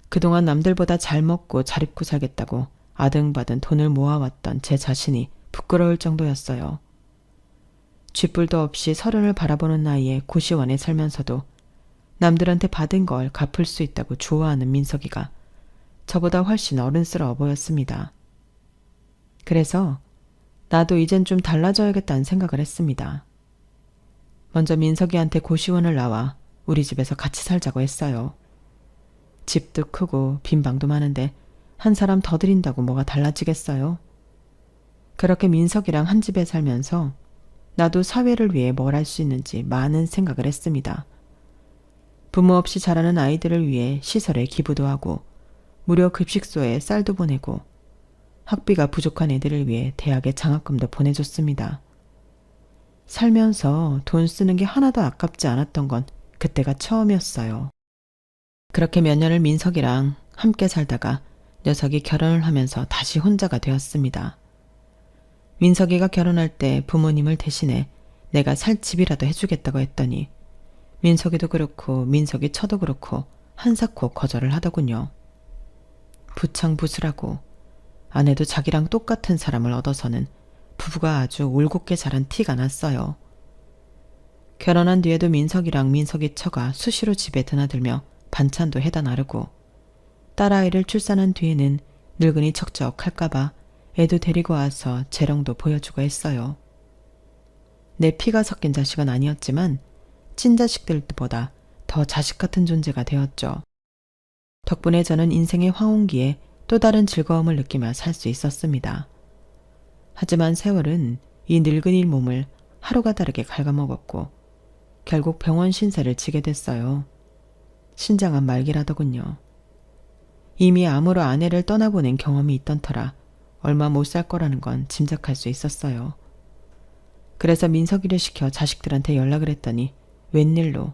그동안 남들보다 잘 먹고 잘 입고 살겠다고 아등바등 돈을 모아왔던 제 자신이 부끄러울 정도였어요. 쥐뿔도 없이 서른을 바라보는 나이에 고시원에 살면서도 남들한테 받은 걸 갚을 수 있다고 좋아하는 민석이가 저보다 훨씬 어른스러워 보였습니다. 그래서 나도 이젠 좀 달라져야겠다는 생각을 했습니다. 먼저 민석이한테 고시원을 나와 우리 집에서 같이 살자고 했어요. 집도 크고 빈 방도 많은데 한 사람 더 들인다고 뭐가 달라지겠어요? 그렇게 민석이랑 한 집에 살면서 나도 사회를 위해 뭘 할 수 있는지 많은 생각을 했습니다. 부모 없이 자라는 아이들을 위해 시설에 기부도 하고 무료 급식소에 쌀도 보내고 학비가 부족한 애들을 위해 대학에 장학금도 보내줬습니다. 살면서 돈 쓰는 게 하나도 아깝지 않았던 건 그때가 처음이었어요. 그렇게 몇 년을 민석이랑 함께 살다가 녀석이 결혼을 하면서 다시 혼자가 되었습니다. 민석이가 결혼할 때 부모님을 대신해 내가 살 집이라도 해주겠다고 했더니 민석이도 그렇고 민석이 처도 그렇고 한사코 거절을 하더군요. 부창부수라고 아내도 자기랑 똑같은 사람을 얻어서는 부부가 아주 올곧게 자란 티가 났어요. 결혼한 뒤에도 민석이랑 민석이 처가 수시로 집에 드나들며 반찬도 해다 나르고 딸아이를 출산한 뒤에는 늙은이 척척할까봐 애도 데리고 와서 재롱도 보여주고 했어요. 내 피가 섞인 자식은 아니었지만 친자식들보다 더 자식 같은 존재가 되었죠. 덕분에 저는 인생의 황혼기에 또 다른 즐거움을 느끼며 살 수 있었습니다. 하지만 세월은 이 늙은이 몸을 하루가 다르게 갉아먹었고 결국 병원 신세를 지게 됐어요. 신장은 말기라더군요. 이미 암으로 아내를 떠나보낸 경험이 있던 터라 얼마 못 살 거라는 건 짐작할 수 있었어요. 그래서 민석이를 시켜 자식들한테 연락을 했더니 웬일로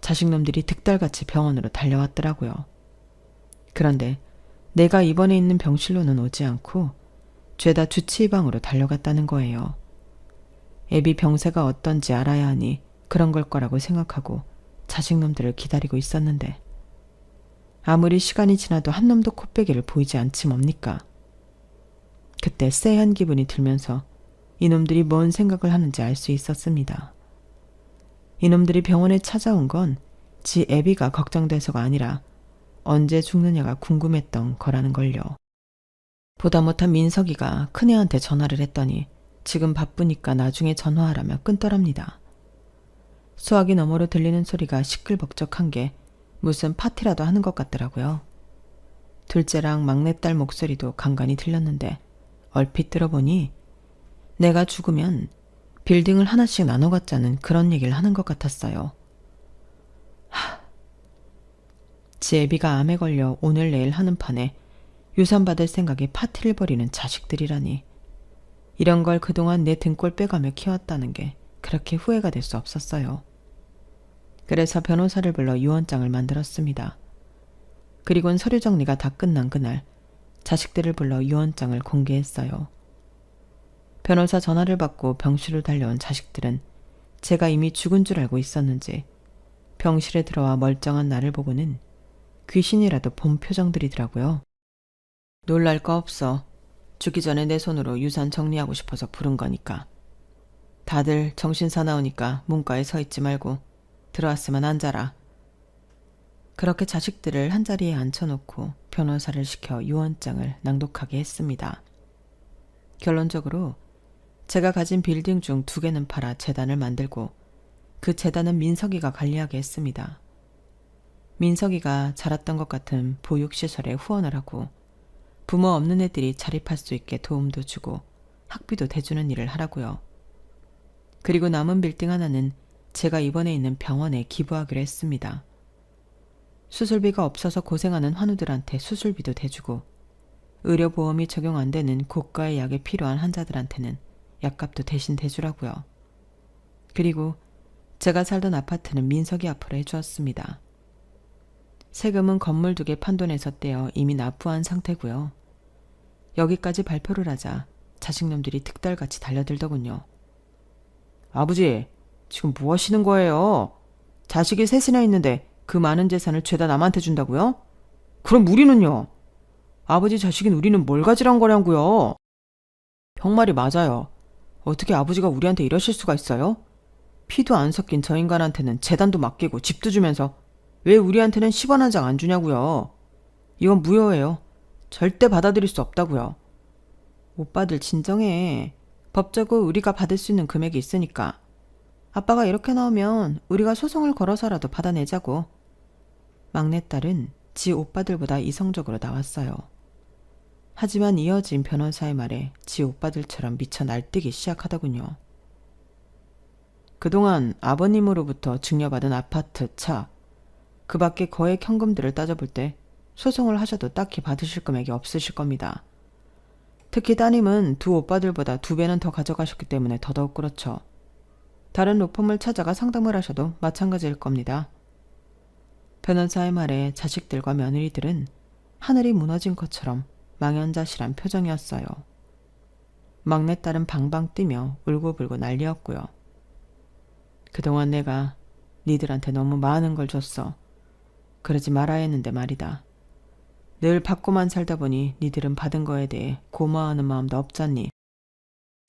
자식놈들이 득달같이 병원으로 달려왔더라고요. 그런데 내가 입원해 있는 병실로는 오지 않고 죄다 주치의방으로 달려갔다는 거예요. 애비 병세가 어떤지 알아야 하니 그런 걸 거라고 생각하고 자식놈들을 기다리고 있었는데 아무리 시간이 지나도 한 놈도 코빼기를 보이지 않지 뭡니까? 그때 쎄한 기분이 들면서 이놈들이 뭔 생각을 하는지 알 수 있었습니다. 이놈들이 병원에 찾아온 건 지 애비가 걱정돼서가 아니라 언제 죽느냐가 궁금했던 거라는 걸요. 보다 못한 민석이가 큰애한테 전화를 했더니 지금 바쁘니까 나중에 전화하라며 끊더랍니다. 수화기 너머로 들리는 소리가 시끌벅적한 게 무슨 파티라도 하는 것 같더라고요. 둘째랑 막내딸 목소리도 간간히 들렸는데 얼핏 들어보니 내가 죽으면 빌딩을 하나씩 나눠 갖자는 그런 얘기를 하는 것 같았어요. 지 애비가 암에 걸려 오늘 내일 하는 판에 유산 받을 생각에 파티를 벌이는 자식들이라니. 이런 걸 그동안 내 등골 빼가며 키웠다는 게 그렇게 후회가 될 수 없었어요. 그래서 변호사를 불러 유언장을 만들었습니다. 그리고는 서류 정리가 다 끝난 그날 자식들을 불러 유언장을 공개했어요. 변호사 전화를 받고 병실로 달려온 자식들은 제가 이미 죽은 줄 알고 있었는지 병실에 들어와 멀쩡한 나를 보고는 귀신이라도 본 표정들이더라고요. 놀랄 거 없어. 죽기 전에 내 손으로 유산 정리하고 싶어서 부른 거니까. 다들 정신 사나우니까 문과에 서 있지 말고 들어왔으면 앉아라. 그렇게 자식들을 한자리에 앉혀놓고 변호사를 시켜 유언장을 낭독하게 했습니다. 결론적으로 제가 가진 빌딩 중 2개는 팔아 재단을 만들고 그 재단은 민석이가 관리하게 했습니다. 민석이가 자랐던 것 같은 보육시설에 후원을 하고 부모 없는 애들이 자립할 수 있게 도움도 주고 학비도 대주는 일을 하라고요. 그리고 남은 빌딩 하나는 제가 입원해 있는 병원에 기부하기로 했습니다. 수술비가 없어서 고생하는 환우들한테 수술비도 대주고 의료보험이 적용 안 되는 고가의 약이 필요한 환자들한테는 약값도 대신 대주라고요. 그리고 제가 살던 아파트는 민석이 앞으로 해주었습니다. 세금은 건물 2개 판돈에서 떼어 이미 납부한 상태고요. 여기까지 발표를 하자 자식놈들이 득달같이 달려들더군요. 아버지, 지금 뭐 하시는 거예요? 자식이 3이나 있는데 그 많은 재산을 죄다 남한테 준다고요? 그럼 우리는요? 아버지 자식인 우리는 뭘 가지란 거냐고요? 병말이 맞아요. 어떻게 아버지가 우리한테 이러실 수가 있어요? 피도 안 섞인 저 인간한테는 재단도 맡기고 집도 주면서 왜 우리한테는 10원 한 장 안 주냐고요. 이건 무효예요. 절대 받아들일 수 없다고요. 오빠들 진정해. 법적으로 우리가 받을 수 있는 금액이 있으니까. 아빠가 이렇게 나오면 우리가 소송을 걸어서라도 받아내자고. 막내딸은 지 오빠들보다 이성적으로 나왔어요. 하지만 이어진 변호사의 말에 지 오빠들처럼 미쳐 날뛰기 시작하더군요. 그동안 아버님으로부터 증여받은 아파트, 차, 그 밖에 거액 현금들을 따져볼 때 소송을 하셔도 딱히 받으실 금액이 없으실 겁니다. 특히 따님은 2 오빠들보다 2배는 더 가져가셨기 때문에 더더욱 그렇죠. 다른 로펌을 찾아가 상담을 하셔도 마찬가지일 겁니다. 변호사의 말에 자식들과 며느리들은 하늘이 무너진 것처럼 망연자실한 표정이었어요. 막내딸은 방방 뛰며 울고불고 난리였고요. 그동안 내가 니들한테 너무 많은 걸 줬어. 그러지 말아야 했는데 말이다. 늘 받고만 살다 보니 니들은 받은 거에 대해 고마워하는 마음도 없잖니.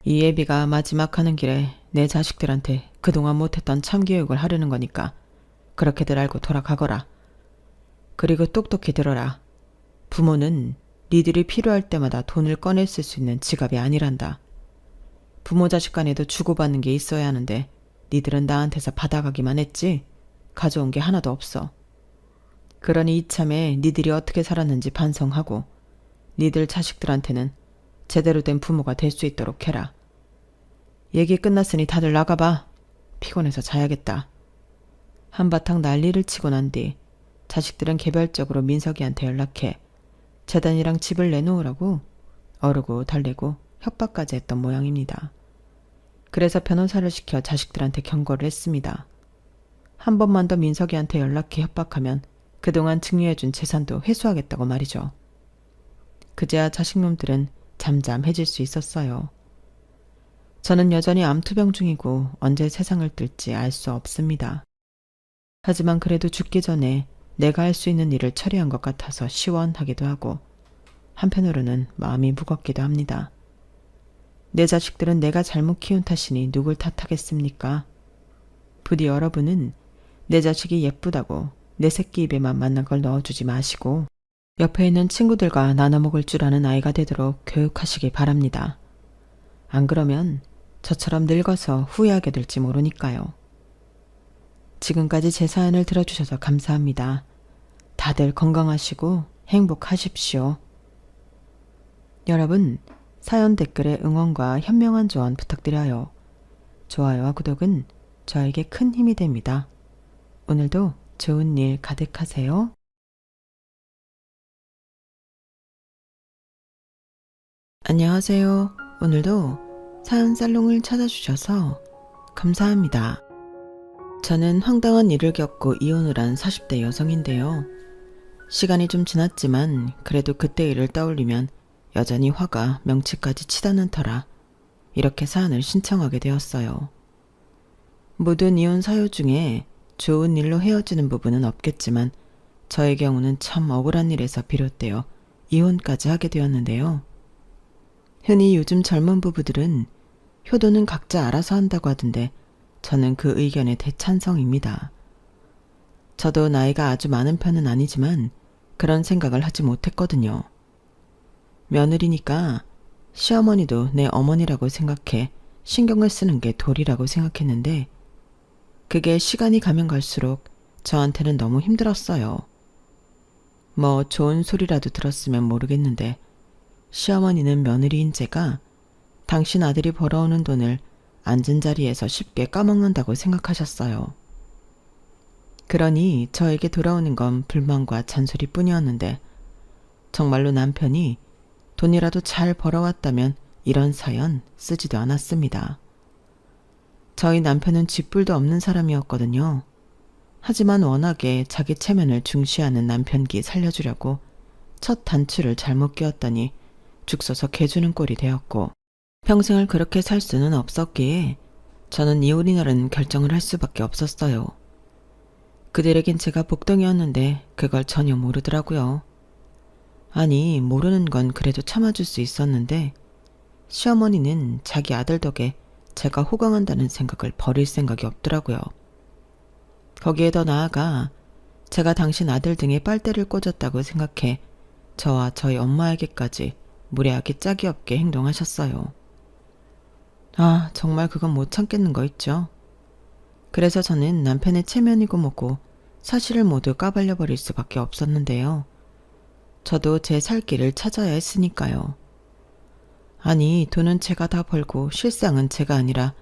이 예비가 마지막 하는 길에 내 자식들한테 그동안 못했던 참교육을 하려는 거니까 그렇게들 알고 돌아가거라. 그리고 똑똑히 들어라. 부모는 니들이 필요할 때마다 돈을 꺼내 쓸 수 있는 지갑이 아니란다. 부모 자식 간에도 주고받는 게 있어야 하는데 니들은 나한테서 받아가기만 했지 가져온 게 하나도 없어. 그러니 이참에 니들이 어떻게 살았는지 반성하고 니들 자식들한테는 제대로 된 부모가 될 수 있도록 해라. 얘기 끝났으니 다들 나가봐. 피곤해서 자야겠다. 한바탕 난리를 치고 난 뒤 자식들은 개별적으로 민석이한테 연락해 재단이랑 집을 내놓으라고 어르고 달래고 협박까지 했던 모양입니다. 그래서 변호사를 시켜 자식들한테 경고를 했습니다. 한 번만 더 민석이한테 연락해 협박하면 그동안 증여해준 재산도 회수하겠다고 말이죠. 그제야 자식놈들은 잠잠해질 수 있었어요. 저는 여전히 암투병 중이고 언제 세상을 뜰지 알 수 없습니다. 하지만 그래도 죽기 전에 내가 할 수 있는 일을 처리한 것 같아서 시원하기도 하고 한편으로는 마음이 무겁기도 합니다. 내 자식들은 내가 잘못 키운 탓이니 누굴 탓하겠습니까? 부디 여러분은 내 자식이 예쁘다고 내 새끼 입에만 맞는 걸 넣어주지 마시고 옆에 있는 친구들과 나눠 먹을 줄 아는 아이가 되도록 교육하시기 바랍니다. 안 그러면 저처럼 늙어서 후회하게 될지 모르니까요. 지금까지 제 사연을 들어주셔서 감사합니다. 다들 건강하시고 행복하십시오. 여러분, 사연 댓글에 응원과 현명한 조언 부탁드려요. 좋아요와 구독은 저에게 큰 힘이 됩니다. 오늘도 좋은 일 가득하세요. 안녕하세요. 오늘도 사연 살롱을 찾아주셔서 감사합니다. 저는 황당한 일을 겪고 이혼을 한 40대 여성인데요. 시간이 좀 지났지만 그래도 그때 일을 떠올리면 여전히 화가 명치까지 치닫는 터라 이렇게 사연을 신청하게 되었어요. 모든 이혼 사유 중에 좋은 일로 헤어지는 부분은 없겠지만 저의 경우는 참 억울한 일에서 비롯되어 이혼까지 하게 되었는데요. 흔히 요즘 젊은 부부들은 효도는 각자 알아서 한다고 하던데 저는 그 의견에 대찬성입니다. 저도 나이가 아주 많은 편은 아니지만 그런 생각을 하지 못했거든요. 며느리니까 시어머니도 내 어머니라고 생각해 신경을 쓰는 게 도리라고 생각했는데 그게 시간이 가면 갈수록 저한테는 너무 힘들었어요. 뭐 좋은 소리라도 들었으면 모르겠는데 시어머니는 며느리인 제가 당신 아들이 벌어오는 돈을 앉은 자리에서 쉽게 까먹는다고 생각하셨어요. 그러니 저에게 돌아오는 건 불만과 잔소리뿐이었는데 정말로 남편이 돈이라도 잘 벌어왔다면 이런 사연 쓰지도 않았습니다. 저희 남편은 쥐뿔도 없는 사람이었거든요. 하지만 워낙에 자기 체면을 중시하는 남편기 살려주려고 첫 단추를 잘못 끼웠더니 죽 서서 개주는 꼴이 되었고 평생을 그렇게 살 수는 없었기에 저는 이혼이라는 결정을 할 수밖에 없었어요. 그들에겐 제가 복덩이였는데 그걸 전혀 모르더라고요. 아니, 모르는 건 그래도 참아줄 수 있었는데 시어머니는 자기 아들 덕에 제가 호강한다는 생각을 버릴 생각이 없더라고요. 거기에 더 나아가 제가 당신 아들 등에 빨대를 꽂았다고 생각해 저와 저희 엄마에게까지 무례하게 짝이 없게 행동하셨어요. 아, 정말 그건 못 참겠는 거 있죠. 그래서 저는 남편의 체면이고 뭐고 사실을 모두 까발려 버릴 수밖에 없었는데요. 저도 제 살 길을 찾아야 했으니까요. 아니, 돈은 제가 다 벌고 실상은 제가 아니라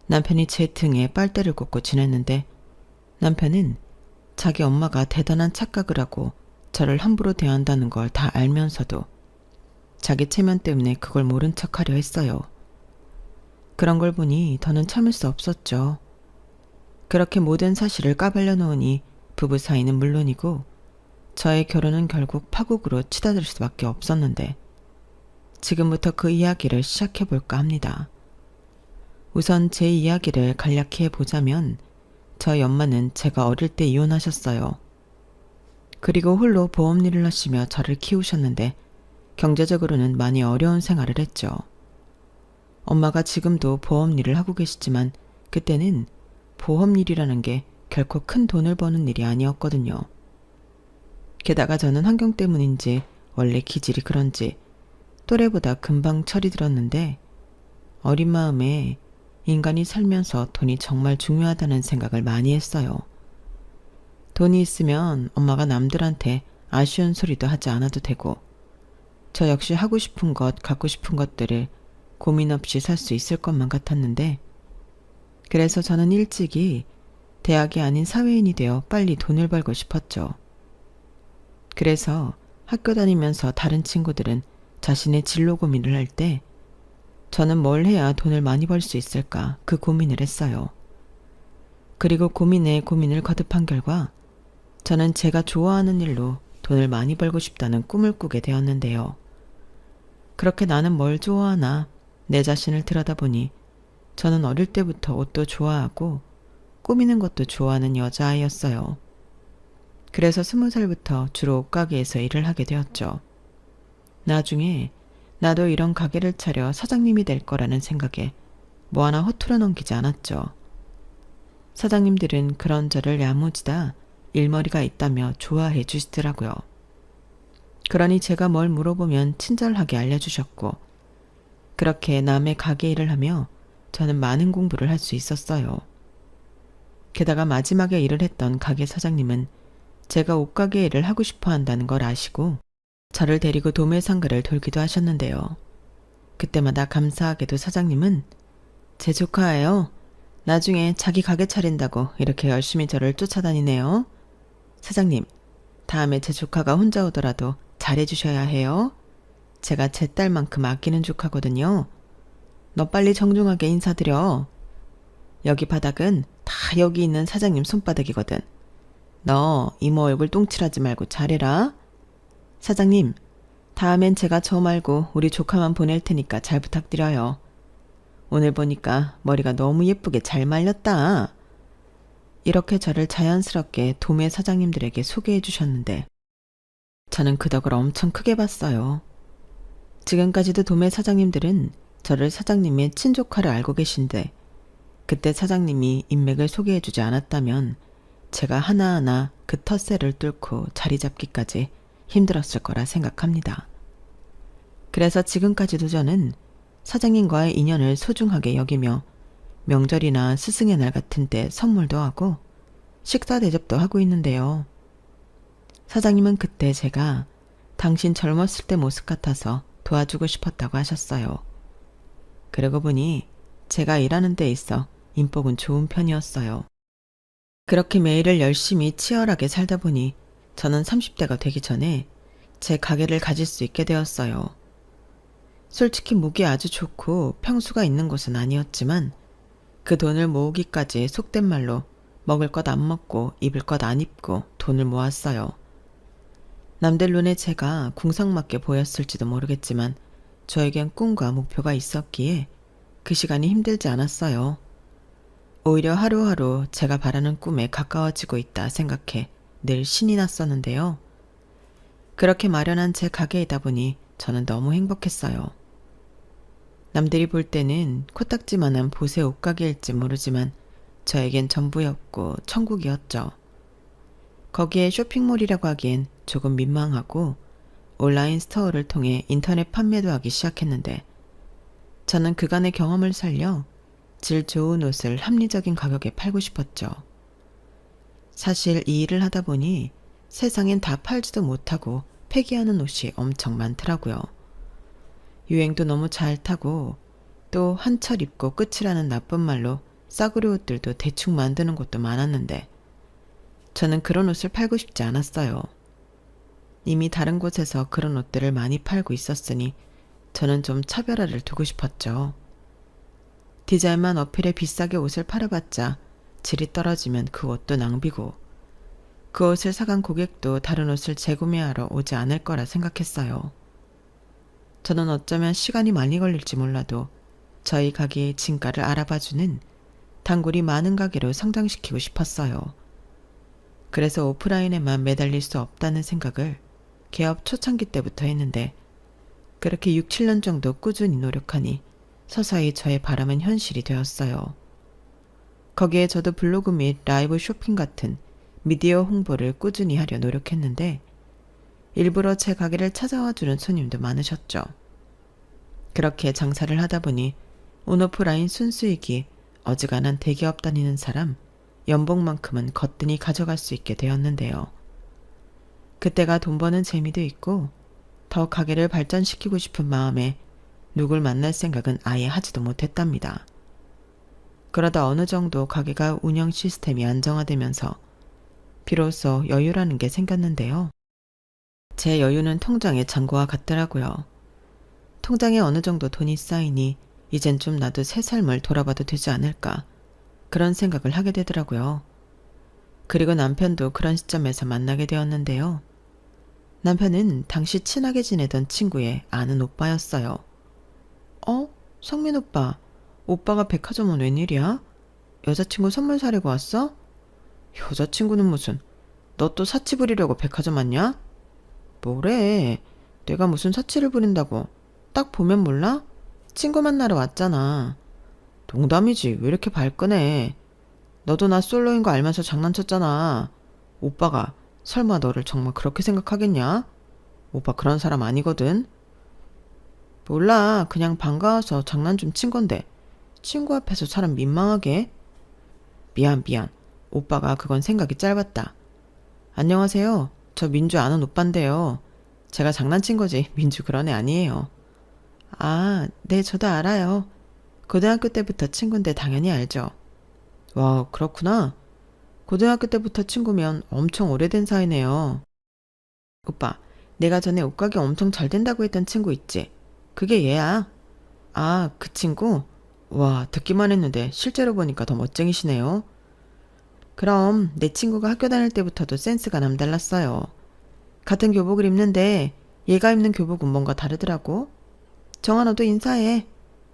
남편이 제 등에 빨대를 꽂고 지냈는데 남편은 자기 엄마가 대단한 착각을 하고 저를 함부로 대한다는 걸 다 알면서도 자기 체면 때문에 그걸 모른 척하려 했어요. 그런 걸 보니 더는 참을 수 없었죠. 그렇게 모든 사실을 까발려 놓으니 부부 사이는 물론이고 저의 결혼은 결국 파국으로 치닫을 수밖에 없었는데 지금부터 그 이야기를 시작해볼까 합니다. 우선 제 이야기를 간략히 해보자면 저희 엄마는 제가 어릴 때 이혼하셨어요. 그리고 홀로 보험 일을 하시며 저를 키우셨는데 경제적으로는 많이 어려운 생활을 했죠. 엄마가 지금도 보험 일을 하고 계시지만 그때는 보험 일이라는 게 결코 큰 돈을 버는 일이 아니었거든요. 게다가 저는 환경 때문인지 원래 기질이 그런지 또래보다 금방 철이 들었는데 어린 마음에 인간이 살면서 돈이 정말 중요하다는 생각을 많이 했어요. 돈이 있으면 엄마가 남들한테 아쉬운 소리도 하지 않아도 되고 저 역시 하고 싶은 것, 갖고 싶은 것들을 고민 없이 살 수 있을 것만 같았는데 그래서 저는 일찍이 대학이 아닌 사회인이 되어 빨리 돈을 벌고 싶었죠. 그래서 학교 다니면서 다른 친구들은 자신의 진로 고민을 할 때 저는 뭘 해야 돈을 많이 벌 수 있을까 그 고민을 했어요. 그리고 고민에 고민을 거듭한 결과 저는 제가 좋아하는 일로 돈을 많이 벌고 싶다는 꿈을 꾸게 되었는데요. 그렇게 나는 뭘 좋아하나 내 자신을 들여다보니 저는 어릴 때부터 옷도 좋아하고 꾸미는 것도 좋아하는 여자아이였어요. 그래서 20살부터 주로 옷가게에서 일을 하게 되었죠. 나중에 나도 이런 가게를 차려 사장님이 될 거라는 생각에 뭐 하나 허투루 넘기지 않았죠. 사장님들은 그런 저를 야무지다 일머리가 있다며 좋아해 주시더라고요. 그러니 제가 뭘 물어보면 친절하게 알려주셨고 그렇게 남의 가게 일을 하며 저는 많은 공부를 할 수 있었어요. 게다가 마지막에 일을 했던 가게 사장님은 제가 옷가게 일을 하고 싶어 한다는 걸 아시고 저를 데리고 도매상가를 돌기도 하셨는데요. 그때마다 감사하게도 사장님은 제 조카예요. 나중에 자기 가게 차린다고 이렇게 열심히 저를 쫓아다니네요. 사장님, 다음에 제 조카가 혼자 오더라도 잘해주셔야 해요. 제가 제 딸만큼 아끼는 조카거든요. 너 빨리 정중하게 인사드려. 여기 바닥은 다 여기 있는 사장님 손바닥이거든. 너 이모 얼굴 똥칠하지 말고 잘해라. 사장님, 다음엔 제가 저 말고 우리 조카만 보낼 테니까 잘 부탁드려요. 오늘 보니까 머리가 너무 예쁘게 잘 말렸다. 이렇게 저를 자연스럽게 도매 사장님들에게 소개해 주셨는데 저는 그 덕을 엄청 크게 봤어요. 지금까지도 도매 사장님들은 저를 사장님의 친조카를 알고 계신데 그때 사장님이 인맥을 소개해 주지 않았다면 제가 하나하나 그 텃세를 뚫고 자리 잡기까지 힘들었을 거라 생각합니다. 그래서 지금까지도 저는 사장님과의 인연을 소중하게 여기며 명절이나 스승의 날 같은 때 선물도 하고 식사 대접도 하고 있는데요. 사장님은 그때 제가 당신 젊었을 때 모습 같아서 도와주고 싶었다고 하셨어요. 그러고 보니 제가 일하는 데 있어 인복은 좋은 편이었어요. 그렇게 매일을 열심히 치열하게 살다 보니 저는 30대가 되기 전에 제 가게를 가질 수 있게 되었어요. 솔직히 목이 아주 좋고 평수가 있는 곳은 아니었지만 그 돈을 모으기까지 속된 말로 먹을 것 안 먹고 입을 것 안 입고 돈을 모았어요. 남들 눈에 제가 궁상맞게 보였을지도 모르겠지만 저에겐 꿈과 목표가 있었기에 그 시간이 힘들지 않았어요. 오히려 하루하루 제가 바라는 꿈에 가까워지고 있다 생각해 늘 신이 났었는데요. 그렇게 마련한 제 가게이다 보니 저는 너무 행복했어요. 남들이 볼 때는 코딱지만한 보세 옷가게일지 모르지만 저에겐 전부였고 천국이었죠. 거기에 쇼핑몰이라고 하기엔 조금 민망하고 온라인 스토어를 통해 인터넷 판매도 하기 시작했는데 저는 그간의 경험을 살려 질 좋은 옷을 합리적인 가격에 팔고 싶었죠. 사실 이 일을 하다 보니 세상엔 다 팔지도 못하고 폐기하는 옷이 엄청 많더라고요. 유행도 너무 잘 타고 또 한철 입고 끝이라는 나쁜 말로 싸구려 옷들도 대충 만드는 곳도 많았는데 저는 그런 옷을 팔고 싶지 않았어요. 이미 다른 곳에서 그런 옷들을 많이 팔고 있었으니 저는 좀 차별화를 두고 싶었죠. 디자인만 어필해 비싸게 옷을 팔아봤자 질이 떨어지면 그 옷도 낭비고 그 옷을 사간 고객도 다른 옷을 재구매하러 오지 않을 거라 생각했어요. 저는 어쩌면 시간이 많이 걸릴지 몰라도 저희 가게의 진가를 알아봐주는 단골이 많은 가게로 성장시키고 싶었어요. 그래서 오프라인에만 매달릴 수 없다는 생각을 개업 초창기 때부터 했는데 그렇게 6, 7년 정도 꾸준히 노력하니 서서히 저의 바람은 현실이 되었어요. 거기에 저도 블로그 및 라이브 쇼핑 같은 미디어 홍보를 꾸준히 하려 노력했는데 일부러 제 가게를 찾아와 주는 손님도 많으셨죠. 그렇게 장사를 하다 보니 온오프라인 순수익이 어지간한 대기업 다니는 사람 연봉만큼은 거뜬히 가져갈 수 있게 되었는데요. 그때가 돈 버는 재미도 있고 더 가게를 발전시키고 싶은 마음에 누굴 만날 생각은 아예 하지도 못했답니다. 그러다 어느 정도 가게가 운영 시스템이 안정화되면서 비로소 여유라는 게 생겼는데요. 제 여유는 통장에 잔고와 같더라고요. 통장에 어느 정도 돈이 쌓이니 이젠 좀 나도 새 삶을 돌아봐도 되지 않을까 그런 생각을 하게 되더라고요. 그리고 남편도 그런 시점에서 만나게 되었는데요. 남편은 당시 친하게 지내던 친구의 아는 오빠였어요. 성민 오빠, 오빠가 백화점은 웬일이야? 여자친구 선물 사려고 왔어? 여자친구는 무슨, 너 또 사치 부리려고 백화점 왔냐? 뭐래, 내가 무슨 사치를 부린다고. 딱 보면 몰라? 친구 만나러 왔잖아. 농담이지, 왜 이렇게 발끈해? 너도 나 솔로인 거 알면서 장난쳤잖아. 오빠가 설마 너를 정말 그렇게 생각하겠냐? 오빠 그런 사람 아니거든. 몰라, 그냥 반가워서 장난 좀 친 건데 친구 앞에서 사람 민망하게. 미안. 오빠가 그건 생각이 짧았다. 안녕하세요. 저 민주 아는 오빠인데요. 제가 장난친 거지 민주 그런 애 아니에요. 아, 네, 저도 알아요. 고등학교 때부터 친구인데 당연히 알죠. 와, 그렇구나. 고등학교 때부터 친구면 엄청 오래된 사이네요. 오빠, 내가 전에 옷가게 엄청 잘 된다고 했던 친구 있지? 그게 얘야. 아, 그 친구? 와, 듣기만 했는데 실제로 보니까 더 멋쟁이시네요. 그럼 내 친구가 학교 다닐 때부터도 센스가 남달랐어요. 같은 교복을 입는데 얘가 입는 교복은 뭔가 다르더라고. 정아, 너도 인사해.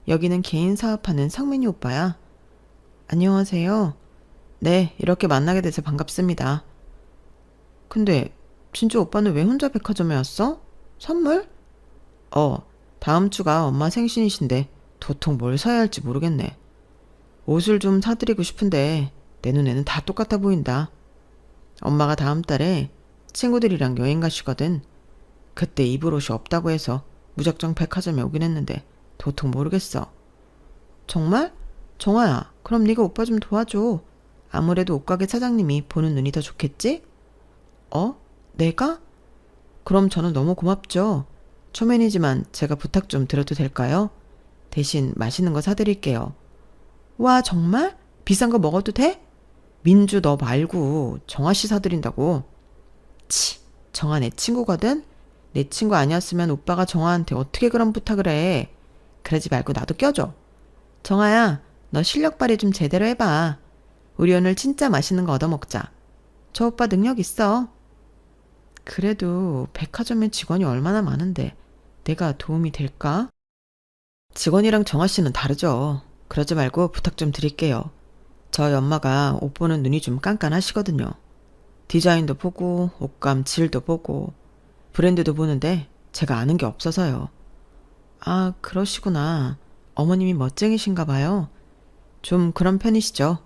여기는 개인 사업하는 성민이 오빠야. 안녕하세요. 네, 이렇게 만나게 돼서 반갑습니다. 근데 진주 오빠는 왜 혼자 백화점에 왔어? 선물? 다음 주가 엄마 생신이신데 도통 뭘 사야 할지 모르겠네. 옷을 좀 사드리고 싶은데 내 눈에는 다 똑같아 보인다. 엄마가 다음 달에 친구들이랑 여행 가시거든. 그때 입을 옷이 없다고 해서 무작정 백화점에 오긴 했는데 도통 모르겠어. 정말? 정아야, 그럼 네가 오빠 좀 도와줘. 아무래도 옷가게 사장님이 보는 눈이 더 좋겠지? 내가? 그럼 저는 너무 고맙죠. 초면이지만 제가 부탁 좀 드려도 될까요? 대신 맛있는 거 사드릴게요. 와, 정말? 비싼 거 먹어도 돼? 민주 너 말고 정아씨 사드린다고. 치, 정아 내 친구거든? 내 친구 아니었으면 오빠가 정아한테 어떻게 그런 부탁을 해. 그러지 말고 나도 껴줘. 정아야, 너 실력 발휘 좀 제대로 해봐. 우리 오늘 진짜 맛있는 거 얻어먹자. 저 오빠 능력 있어. 그래도 백화점에 직원이 얼마나 많은데 내가 도움이 될까? 직원이랑 정아씨는 다르죠. 그러지 말고 부탁 좀 드릴게요. 저희 엄마가 옷 보는 눈이 좀 깐깐하시거든요. 디자인도 보고 옷감 질도 보고 브랜드도 보는데 제가 아는 게 없어서요. 아, 그러시구나. 어머님이 멋쟁이신가 봐요. 좀 그런 편이시죠.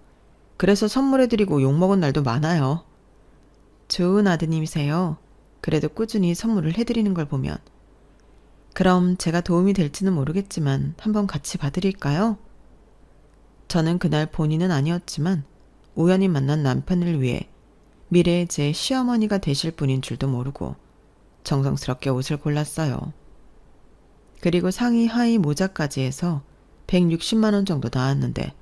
그래서 선물해드리고 욕먹은 날도 많아요. 좋은 아드님이세요. 그래도 꾸준히 선물을 해드리는 걸 보면. 그럼 제가 도움이 될지는 모르겠지만 한번 같이 봐드릴까요? 저는 그날 본인은 아니었지만 우연히 만난 남편을 위해 미래의 제 시어머니가 되실 분인 줄도 모르고 정성스럽게 옷을 골랐어요. 그리고 상의 하의 모자까지 해서 160만 원 정도 나왔는데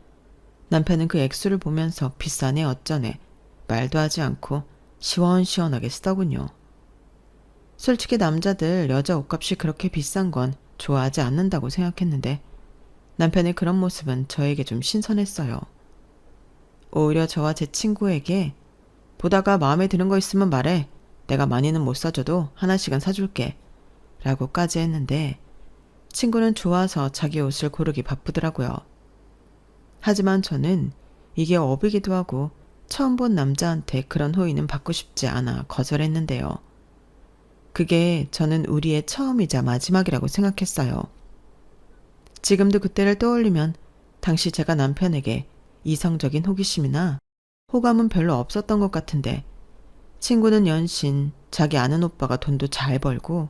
남편은 그 액수를 보면서 비싸네 어쩌네 말도 하지 않고 시원시원하게 쓰더군요. 솔직히 남자들 여자 옷값이 그렇게 비싼 건 좋아하지 않는다고 생각했는데 남편의 그런 모습은 저에게 좀 신선했어요. 오히려 저와 제 친구에게 보다가 마음에 드는 거 있으면 말해. 내가 많이는 못 사줘도 하나씩은 사줄게. 라고까지 했는데 친구는 좋아서 자기 옷을 고르기 바쁘더라고요. 하지만 저는 이게 업이기도 하고 처음 본 남자한테 그런 호의는 받고 싶지 않아 거절했는데요. 그게 저는 우리의 처음이자 마지막이라고 생각했어요. 지금도 그때를 떠올리면 당시 제가 남편에게 이성적인 호기심이나 호감은 별로 없었던 것 같은데 친구는 연신 자기 아는 오빠가 돈도 잘 벌고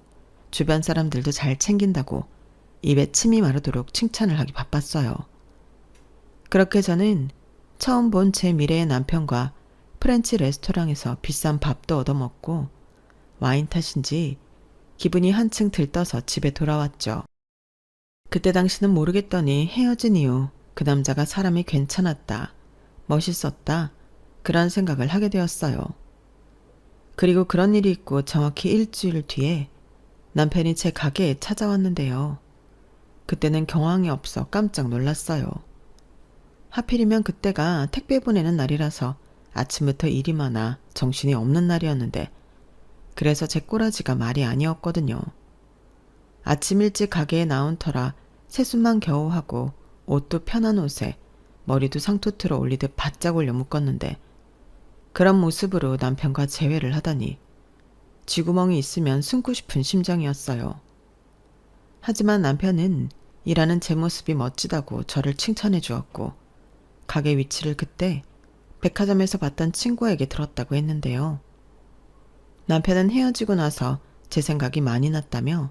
주변 사람들도 잘 챙긴다고 입에 침이 마르도록 칭찬을 하기 바빴어요. 그렇게 저는 처음 본 제 미래의 남편과 프렌치 레스토랑에서 비싼 밥도 얻어먹고 와인 탓인지 기분이 한층 들떠서 집에 돌아왔죠. 그때 당시는 모르겠더니 헤어진 이후 그 남자가 사람이 괜찮았다, 멋있었다, 그런 생각을 하게 되었어요. 그리고 그런 일이 있고 정확히 일주일 뒤에 남편이 제 가게에 찾아왔는데요. 그때는 경황이 없어 깜짝 놀랐어요. 하필이면 그때가 택배 보내는 날이라서 아침부터 일이 많아 정신이 없는 날이었는데 그래서 제 꼬라지가 말이 아니었거든요. 아침 일찍 가게에 나온 터라 세수만 겨우 하고 옷도 편한 옷에 머리도 상투트로 올리듯 바짝 올려 묶었는데 그런 모습으로 남편과 재회를 하다니 쥐구멍이 있으면 숨고 싶은 심정이었어요. 하지만 남편은 일하는 제 모습이 멋지다고 저를 칭찬해 주었고 가게 위치를 그때 백화점에서 봤던 친구에게 들었다고 했는데요. 남편은 헤어지고 나서 제 생각이 많이 났다며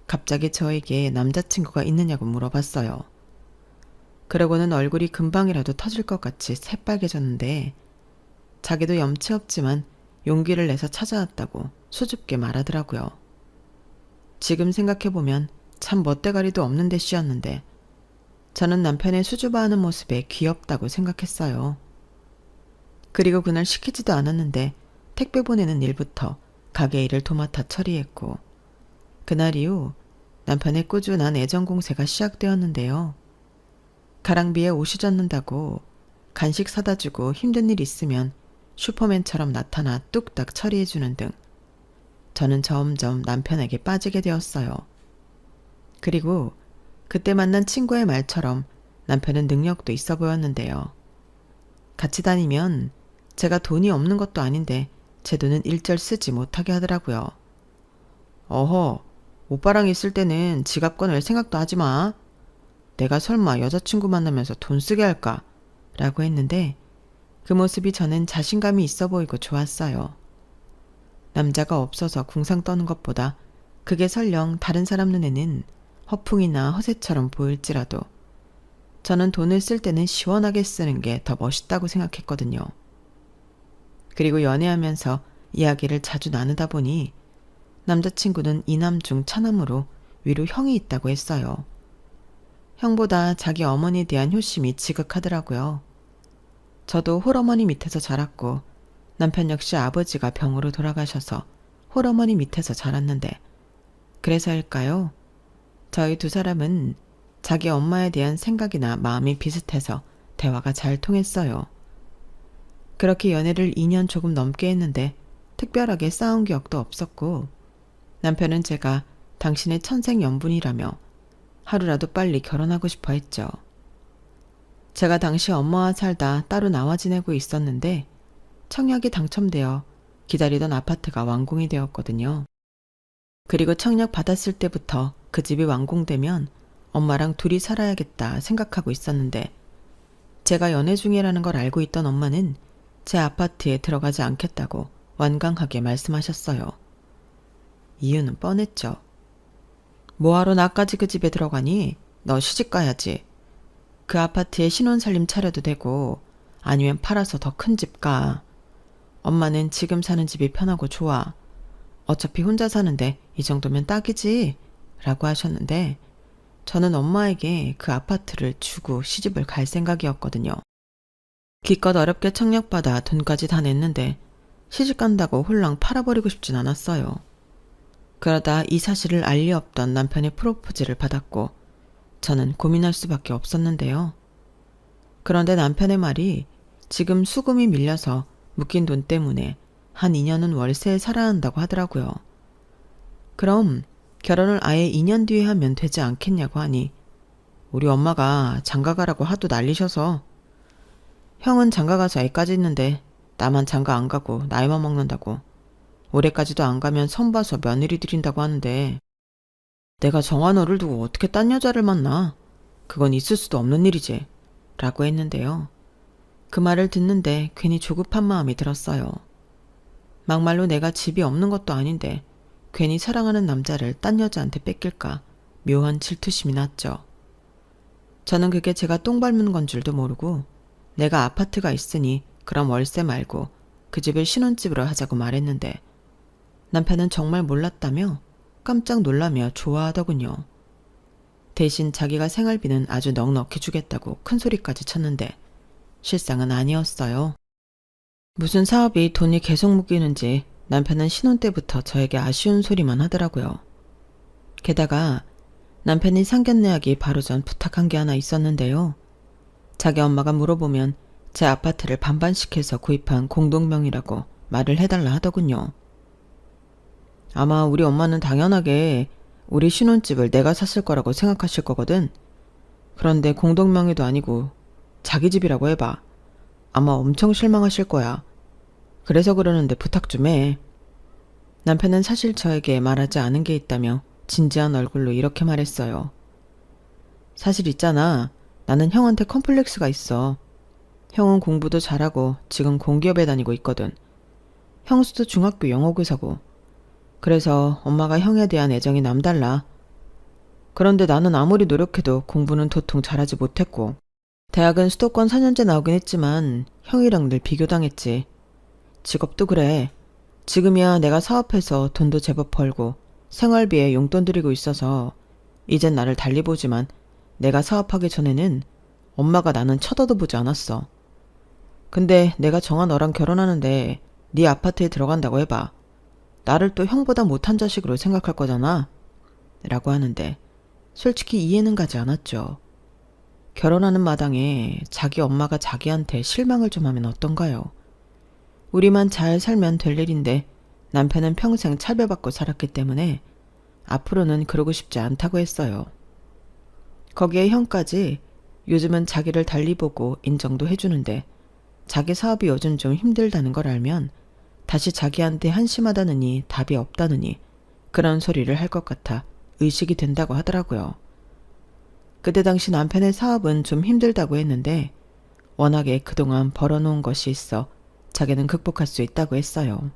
갑자기 저에게 남자친구가 있느냐고 물어봤어요. 그러고는 얼굴이 금방이라도 터질 것 같이 새빨개졌는데 자기도 염치 없지만 용기를 내서 찾아왔다고 수줍게 말하더라고요. 지금 생각해보면 참 멋대가리도 없는 대시였는데 저는 남편의 수줍어하는 모습에 귀엽다고 생각했어요. 그리고 그날 시키지도 않았는데 택배 보내는 일부터 가게 일을 도맡아 처리했고 그날 이후 남편의 꾸준한 애정 공세가 시작되었는데요. 가랑비에 옷이 젖는다고 간식 사다 주고 힘든 일 있으면 슈퍼맨처럼 나타나 뚝딱 처리해주는 등 저는 점점 남편에게 빠지게 되었어요. 그리고 그때 만난 친구의 말처럼 남편은 능력도 있어 보였는데요. 같이 다니면 제가 돈이 없는 것도 아닌데 제 돈은 일절 쓰지 못하게 하더라고요. 어허, 오빠랑 있을 때는 지갑 꺼낼 생각도 하지 마. 내가 설마 여자친구 만나면서 돈 쓰게 할까? 라고 했는데 그 모습이 저는 자신감이 있어 보이고 좋았어요. 남자가 없어서 궁상 떠는 것보다 그게 설령 다른 사람 눈에는 허풍이나 허세처럼 보일지라도 저는 돈을 쓸 때는 시원하게 쓰는 게 더 멋있다고 생각했거든요. 그리고 연애하면서 이야기를 자주 나누다 보니 남자친구는 이남 중 차남으로 위로 형이 있다고 했어요. 형보다 자기 어머니에 대한 효심이 지극하더라고요. 저도 홀어머니 밑에서 자랐고 남편 역시 아버지가 병으로 돌아가셔서 홀어머니 밑에서 자랐는데 그래서일까요? 저희 두 사람은 자기 엄마에 대한 생각이나 마음이 비슷해서 대화가 잘 통했어요. 그렇게 연애를 2년 조금 넘게 했는데 특별하게 싸운 기억도 없었고 남편은 제가 당신의 천생연분이라며 하루라도 빨리 결혼하고 싶어 했죠. 제가 당시 엄마와 살다 따로 나와 지내고 있었는데 청약이 당첨되어 기다리던 아파트가 완공이 되었거든요. 그리고 청약 받았을 때부터 그 집이 완공되면 엄마랑 둘이 살아야겠다 생각하고 있었는데 제가 연애 중이라는 걸 알고 있던 엄마는 제 아파트에 들어가지 않겠다고 완강하게 말씀하셨어요. 이유는 뻔했죠. 뭐하러 나까지 그 집에 들어가니? 너 시집 가야지. 그 아파트에 신혼살림 차려도 되고 아니면 팔아서 더 큰 집 가. 엄마는 지금 사는 집이 편하고 좋아. 어차피 혼자 사는데 이 정도면 딱이지. 라고 하셨는데 저는 엄마에게 그 아파트를 주고 시집을 갈 생각이었거든요. 기껏 어렵게 청약받아 돈까지 다 냈는데 시집 간다고 홀랑 팔아버리고 싶진 않았어요. 그러다 이 사실을 알 리 없던 남편의 프로포즈를 받았고 저는 고민할 수밖에 없었는데요. 그런데 남편의 말이 지금 수금이 밀려서 묶인 돈 때문에 한 2년은 월세에 살아야 한다고 하더라고요. 그럼 결혼을 아예 2년 뒤에 하면 되지 않겠냐고 하니 우리 엄마가 장가가라고 하도 난리셔서 형은 장가가서 애까지 있는데 나만 장가 안 가고 나이만 먹는다고. 올해까지도 안 가면 선 봐서 며느리 드린다고 하는데 내가 정한 너를 두고 어떻게 딴 여자를 만나? 그건 있을 수도 없는 일이지. 라고 했는데요. 그 말을 듣는데 괜히 조급한 마음이 들었어요. 막말로 내가 집이 없는 것도 아닌데 괜히 사랑하는 남자를 딴 여자한테 뺏길까 묘한 질투심이 났죠. 저는 그게 제가 똥 밟는 건 줄도 모르고 내가 아파트가 있으니 그럼 월세 말고 그 집을 신혼집으로 하자고 말했는데 남편은 정말 몰랐다며 깜짝 놀라며 좋아하더군요. 대신 자기가 생활비는 아주 넉넉히 주겠다고 큰 소리까지 쳤는데 실상은 아니었어요. 무슨 사업이 돈이 계속 묶이는지 남편은 신혼 때부터 저에게 아쉬운 소리만 하더라고요. 게다가 남편이 상견례하기 바로 전 부탁한 게 하나 있었는데요. 자기 엄마가 물어보면 제 아파트를 반반씩 해서 구입한 공동명의라고 말을 해달라 하더군요. 아마 우리 엄마는 당연하게 우리 신혼집을 내가 샀을 거라고 생각하실 거거든. 그런데 공동명의도 아니고 자기 집이라고 해봐. 아마 엄청 실망하실 거야. 그래서 그러는데 부탁 좀 해. 남편은 사실 저에게 말하지 않은 게 있다며 진지한 얼굴로 이렇게 말했어요. 사실 있잖아. 나는 형한테 컴플렉스가 있어. 형은 공부도 잘하고 지금 공기업에 다니고 있거든. 형수도 중학교 영어교사고. 그래서 엄마가 형에 대한 애정이 남달라. 그런데 나는 아무리 노력해도 공부는 도통 잘하지 못했고 대학은 수도권 4년제 나오긴 했지만 형이랑 늘 비교당했지. 직업도 그래. 지금이야 내가 사업해서 돈도 제법 벌고 생활비에 용돈 드리고 있어서 이젠 나를 달리 보지만 내가 사업하기 전에는 엄마가 나는 쳐다도 보지 않았어. 근데 내가 정한 너랑 결혼하는데 네 아파트에 들어간다고 해봐. 나를 또 형보다 못한 자식으로 생각할 거잖아. 라고 하는데 솔직히 이해는 가지 않았죠. 결혼하는 마당에 자기 엄마가 자기한테 실망을 좀 하면 어떤가요? 우리만 잘 살면 될 일인데 남편은 평생 차별받고 살았기 때문에 앞으로는 그러고 싶지 않다고 했어요. 거기에 형까지 요즘은 자기를 달리 보고 인정도 해주는데 자기 사업이 요즘 좀 힘들다는 걸 알면 다시 자기한테 한심하다느니 답이 없다느니 그런 소리를 할 것 같아 의식이 된다고 하더라고요. 그때 당시 남편의 사업은 좀 힘들다고 했는데 워낙에 그동안 벌어놓은 것이 있어 자기는 극복할 수 있다고 했어요.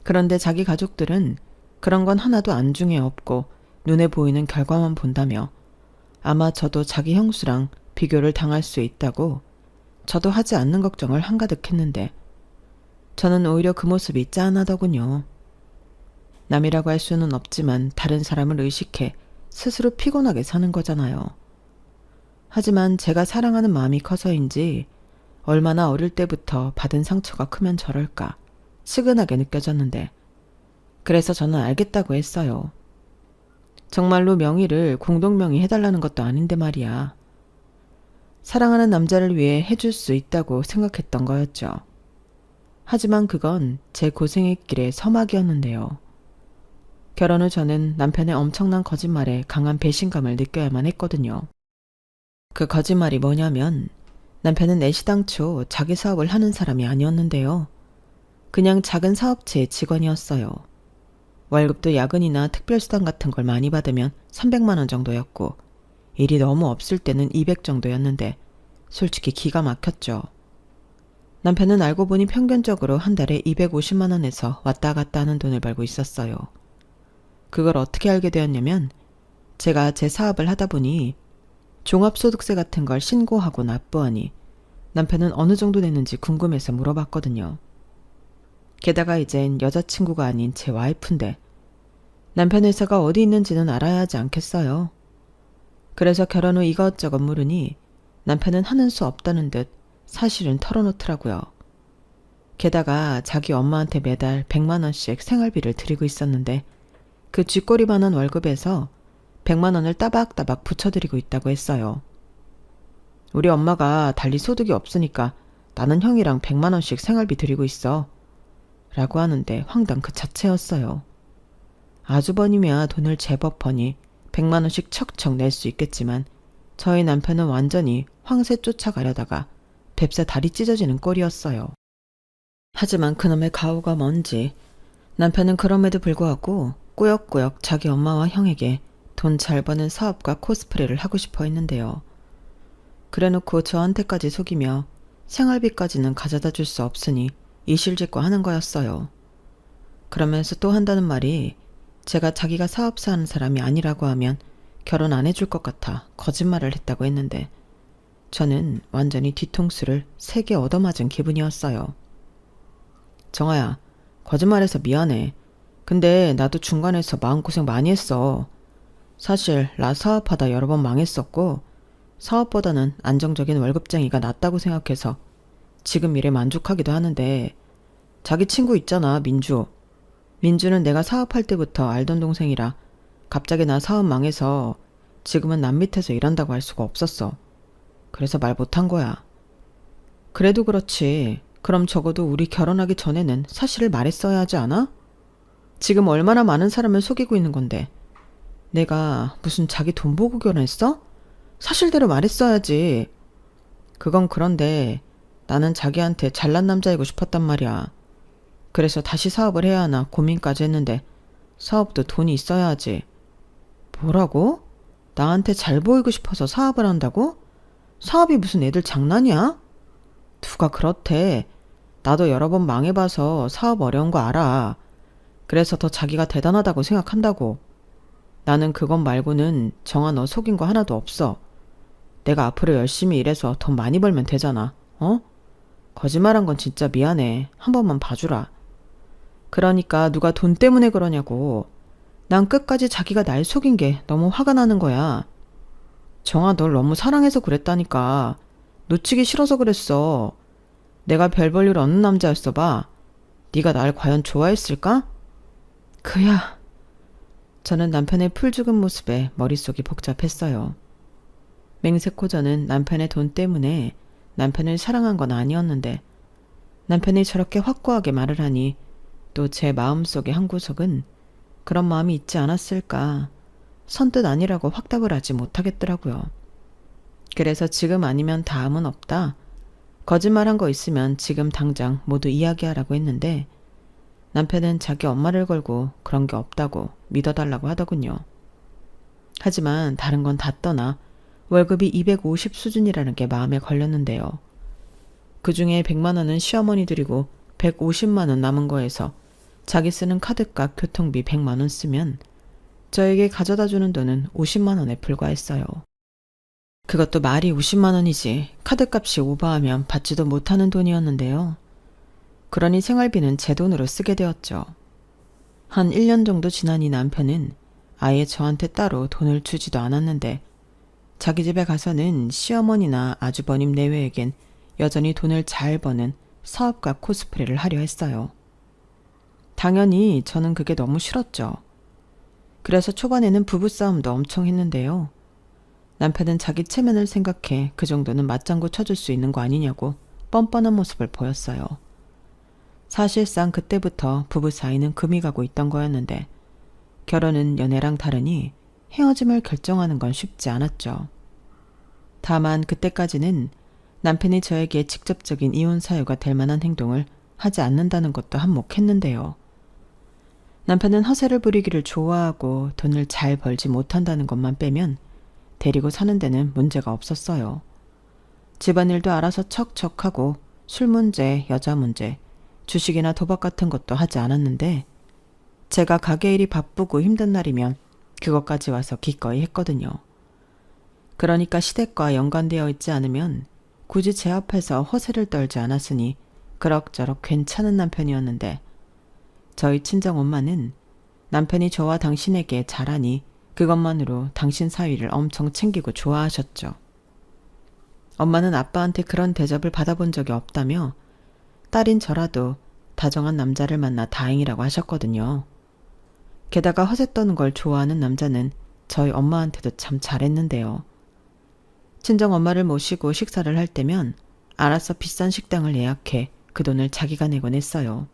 그런데 자기 가족들은 그런 건 하나도 안중에 없고 눈에 보이는 결과만 본다며 아마 저도 자기 형수랑 비교를 당할 수 있다고 저도 하지 않는 걱정을 한가득 했는데 저는 오히려 그 모습이 짠하더군요. 남이라고 할 수는 없지만 다른 사람을 의식해 스스로 피곤하게 사는 거잖아요. 하지만 제가 사랑하는 마음이 커서인지 얼마나 어릴 때부터 받은 상처가 크면 저럴까 측은하게 느껴졌는데 그래서 저는 알겠다고 했어요. 정말로 명의를 공동명의 해달라는 것도 아닌데 말이야. 사랑하는 남자를 위해 해줄 수 있다고 생각했던 거였죠. 하지만 그건 제 고생의 길의 서막이었는데요. 결혼 후 저는 남편의 엄청난 거짓말에 강한 배신감을 느껴야만 했거든요. 그 거짓말이 뭐냐면 남편은 내시당초 자기 사업을 하는 사람이 아니었는데요. 그냥 작은 사업체의 직원이었어요. 월급도 야근이나 특별수당 같은 걸 많이 받으면 300만 원 정도였고 일이 너무 없을 때는 200 정도였는데 솔직히 기가 막혔죠. 남편은 알고 보니 평균적으로 한 달에 250만 원에서 왔다 갔다 하는 돈을 벌고 있었어요. 그걸 어떻게 알게 되었냐면 제가 제 사업을 하다 보니 종합소득세 같은 걸 신고하고 납부하니 남편은 어느 정도 냈는지 궁금해서 물어봤거든요. 게다가 이젠 여자친구가 아닌 제 와이프인데 남편 회사가 어디 있는지는 알아야 하지 않겠어요. 그래서 결혼 후 이것저것 물으니 남편은 하는 수 없다는 듯 사실은 털어놓더라고요. 게다가 자기 엄마한테 매달 100만 원씩 생활비를 드리고 있었는데 그 쥐꼬리만한 월급에서 100만 원을 따박따박 붙여드리고 있다고 했어요. 우리 엄마가 달리 소득이 없으니까 나는 형이랑 100만 원씩 생활비 드리고 있어. 라고 하는데 황당 그 자체였어요. 아주버님이야 돈을 제법 버니 100만 원씩 척척 낼 수 있겠지만 저희 남편은 완전히 황새 쫓아가려다가 뱁새 다리 찢어지는 꼴이었어요. 하지만 그놈의 가오가 뭔지 남편은 그럼에도 불구하고 꾸역꾸역 자기 엄마와 형에게 돈 잘 버는 사업가 코스프레를 하고 싶어 했는데요. 그래놓고 저한테까지 속이며 생활비까지는 가져다 줄 수 없으니 이실직고 하는 거였어요. 그러면서 또 한다는 말이 제가 자기가 사업사 하는 사람이 아니라고 하면 결혼 안 해줄 것 같아 거짓말을 했다고 했는데 저는 완전히 뒤통수를 3개 얻어맞은 기분이었어요. 정아야, 거짓말해서 미안해. 근데 나도 중간에서 마음고생 많이 했어. 사실 나 사업하다 여러 번 망했었고 사업보다는 안정적인 월급쟁이가 낫다고 생각해서 지금 일에 만족하기도 하는데 자기 친구 있잖아, 민주. 민주는 내가 사업할 때부터 알던 동생이라 갑자기 나 사업 망해서 지금은 남 밑에서 일한다고 할 수가 없었어. 그래서 말 못한 거야. 그래도 그렇지. 그럼 적어도 우리 결혼하기 전에는 사실을 말했어야 하지 않아? 지금 얼마나 많은 사람을 속이고 있는 건데 내가 무슨 자기 돈 보고 결혼했어? 사실대로 말했어야지. 그건 그런데 나는 자기한테 잘난 남자이고 싶었단 말이야. 그래서 다시 사업을 해야 하나 고민까지 했는데 사업도 돈이 있어야 하지. 뭐라고? 나한테 잘 보이고 싶어서 사업을 한다고? 사업이 무슨 애들 장난이야? 누가 그렇대. 나도 여러 번 망해봐서 사업 어려운 거 알아. 그래서 더 자기가 대단하다고 생각한다고. 나는 그것 말고는 정아 너 속인 거 하나도 없어. 내가 앞으로 열심히 일해서 돈 많이 벌면 되잖아. 어? 거짓말한 건 진짜 미안해. 한 번만 봐주라. 그러니까 누가 돈 때문에 그러냐고. 난 끝까지 자기가 날 속인 게 너무 화가 나는 거야. 정아 널 너무 사랑해서 그랬다니까. 놓치기 싫어서 그랬어. 내가 별 볼 일 없는 남자였어 봐. 네가 날 과연 좋아했을까? 그야. 저는 남편의 풀 죽은 모습에 머릿속이 복잡했어요. 맹세코 저는 남편의 돈 때문에 남편을 사랑한 건 아니었는데 남편이 저렇게 확고하게 말을 하니 또 제 마음속의 한 구석은 그런 마음이 있지 않았을까. 선뜻 아니라고 확답을 하지 못하겠더라고요. 그래서 지금 아니면 다음은 없다. 거짓말한 거 있으면 지금 당장 모두 이야기하라고 했는데 남편은 자기 엄마를 걸고 그런 게 없다고 믿어달라고 하더군요. 하지만 다른 건 다 떠나 월급이 250 수준이라는 게 마음에 걸렸는데요. 그중에 100만 원은 시어머니 드리고 150만 원 남은 거에서 자기 쓰는 카드값 교통비 100만 원 쓰면 저에게 가져다 주는 돈은 50만 원에 불과했어요. 그것도 말이 50만 원이지 카드값이 오버하면 받지도 못하는 돈이었는데요. 그러니 생활비는 제 돈으로 쓰게 되었죠. 한 1년 정도 지나니 남편은 아예 저한테 따로 돈을 주지도 않았는데 자기 집에 가서는 시어머니나 아주버님 내외에겐 여전히 돈을 잘 버는 사업가 코스프레를 하려 했어요. 당연히 저는 그게 너무 싫었죠. 그래서 초반에는 부부싸움도 엄청 했는데요. 남편은 자기 체면을 생각해 그 정도는 맞장구 쳐줄 수 있는 거 아니냐고 뻔뻔한 모습을 보였어요. 사실상 그때부터 부부 사이는 금이 가고 있던 거였는데 결혼은 연애랑 다르니 헤어짐을 결정하는 건 쉽지 않았죠. 다만 그때까지는 남편이 저에게 직접적인 이혼 사유가 될 만한 행동을 하지 않는다는 것도 한몫했는데요. 남편은 허세를 부리기를 좋아하고 돈을 잘 벌지 못한다는 것만 빼면 데리고 사는 데는 문제가 없었어요. 집안일도 알아서 척척하고 술 문제, 여자 문제, 주식이나 도박 같은 것도 하지 않았는데 제가 가게 일이 바쁘고 힘든 날이면 그것까지 와서 기꺼이 했거든요. 그러니까 시댁과 연관되어 있지 않으면 굳이 제 앞에서 허세를 떨지 않았으니 그럭저럭 괜찮은 남편이었는데 저희 친정엄마는 남편이 저와 당신에게 잘하니 그것만으로 당신 사위를 엄청 챙기고 좋아하셨죠. 엄마는 아빠한테 그런 대접을 받아본 적이 없다며 딸인 저라도 다정한 남자를 만나 다행이라고 하셨거든요. 게다가 허세 떠는 걸 좋아하는 남자는 저희 엄마한테도 참 잘했는데요. 친정엄마를 모시고 식사를 할 때면 알아서 비싼 식당을 예약해 그 돈을 자기가 내곤 했어요.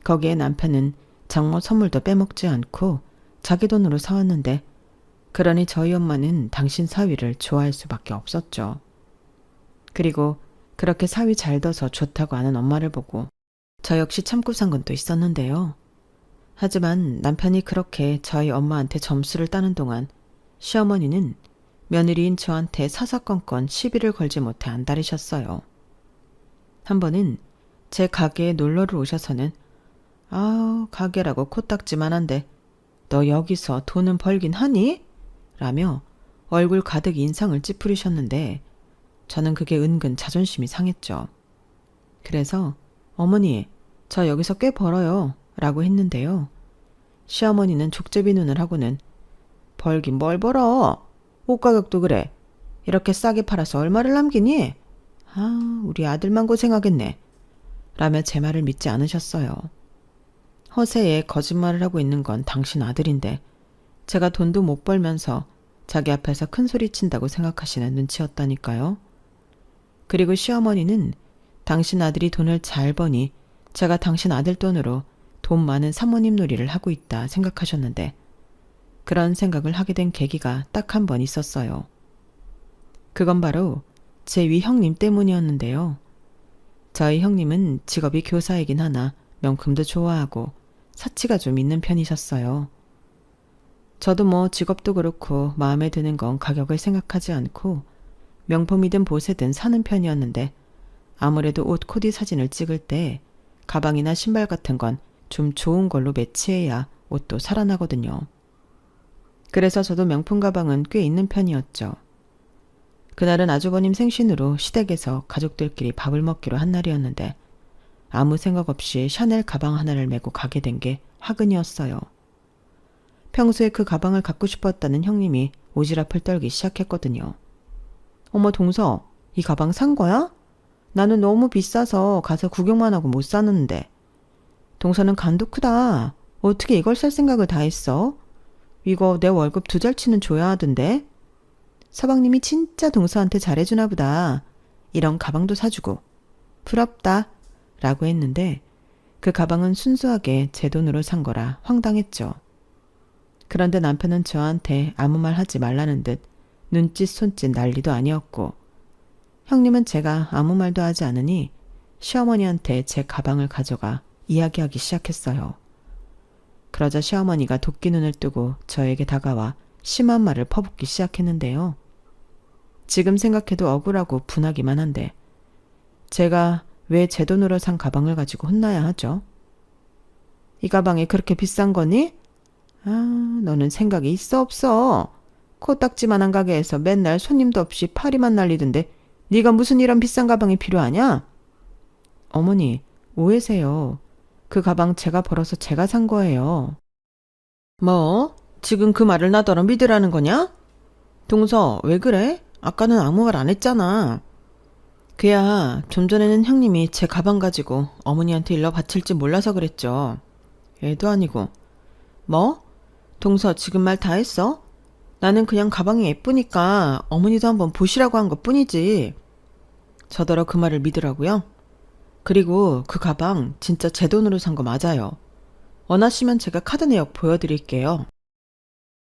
거기에 남편은 장모 선물도 빼먹지 않고 자기 돈으로 사왔는데 그러니 저희 엄마는 당신 사위를 좋아할 수밖에 없었죠. 그리고 그렇게 사위 잘 둬서 좋다고 하는 엄마를 보고 저 역시 참고 산 건 또 있었는데요. 하지만 남편이 그렇게 저희 엄마한테 점수를 따는 동안 시어머니는 며느리인 저한테 사사건건 시비를 걸지 못해 안달이셨어요. 한 번은 제 가게에 놀러를 오셔서는 가게라고 코딱지만 한데 너 여기서 돈은 벌긴 하니? 라며 얼굴 가득 인상을 찌푸리셨는데 저는 그게 은근 자존심이 상했죠. 그래서 어머니, 저 여기서 꽤 벌어요 라고 했는데요. 시어머니는 족제비 눈을 하고는 벌긴 뭘 벌어? 옷 가격도 그래. 이렇게 싸게 팔아서 얼마를 남기니? 우리 아들만 고생하겠네. 라며 제 말을 믿지 않으셨어요. 허세에 거짓말을 하고 있는 건 당신 아들인데 제가 돈도 못 벌면서 자기 앞에서 큰 소리 친다고 생각하시는 눈치였다니까요. 그리고 시어머니는 당신 아들이 돈을 잘 버니 제가 당신 아들 돈으로 돈 많은 사모님 놀이를 하고 있다 생각하셨는데 그런 생각을 하게 된 계기가 딱 한 번 있었어요. 그건 바로 제 위 형님 때문이었는데요. 저희 형님은 직업이 교사이긴 하나 명품도 좋아하고 사치가 좀 있는 편이셨어요. 저도 뭐 직업도 그렇고 마음에 드는 건 가격을 생각하지 않고 명품이든 보세든 사는 편이었는데 아무래도 옷 코디 사진을 찍을 때 가방이나 신발 같은 건 좀 좋은 걸로 매치해야 옷도 살아나거든요. 그래서 저도 명품 가방은 꽤 있는 편이었죠. 그날은 아주버님 생신으로 시댁에서 가족들끼리 밥을 먹기로 한 날이었는데 아무 생각 없이 샤넬 가방 하나를 메고 가게 된 게 화근이었어요. 평소에 그 가방을 갖고 싶었다는 형님이 오지랖을 떨기 시작했거든요. 어머 동서, 이 가방 산 거야? 나는 너무 비싸서 가서 구경만 하고 못 사는데. 동서는 간도 크다. 어떻게 이걸 살 생각을 다 했어? 이거 내 월급 2달치는 줘야 하던데. 서방님이 진짜 동서한테 잘해주나 보다. 이런 가방도 사주고. 부럽다. 라고 했는데 그 가방은 순수하게 제 돈으로 산 거라 황당했죠. 그런데 남편은 저한테 아무 말 하지 말라는 듯 눈짓 손짓 난리도 아니었고 형님은 제가 아무 말도 하지 않으니 시어머니한테 제 가방을 가져가 이야기하기 시작했어요. 그러자 시어머니가 도끼 눈을 뜨고 저에게 다가와 심한 말을 퍼붓기 시작했는데요. 지금 생각해도 억울하고 분하기만 한데 제가 왜 제 돈으로 산 가방을 가지고 혼나야 하죠? 이 가방이 그렇게 비싼 거니? 너는 생각이 있어 없어? 코딱지만한 가게에서 맨날 손님도 없이 파리만 날리던데 네가 무슨 이런 비싼 가방이 필요하냐? 어머니, 오해세요. 그 가방 제가 벌어서 제가 산 거예요. 뭐? 지금 그 말을 나더러 믿으라는 거냐? 동서, 왜 그래? 아까는 아무 말 안 했잖아. 그야 좀 전에는 형님이 제 가방 가지고 어머니한테 일러 바칠지 몰라서 그랬죠. 애도 아니고. 뭐? 동서 지금 말 다 했어? 나는 그냥 가방이 예쁘니까 어머니도 한번 보시라고 한 것 뿐이지. 저더러 그 말을 믿으라고요? 그리고 그 가방 진짜 제 돈으로 산 거 맞아요. 원하시면 제가 카드 내역 보여드릴게요.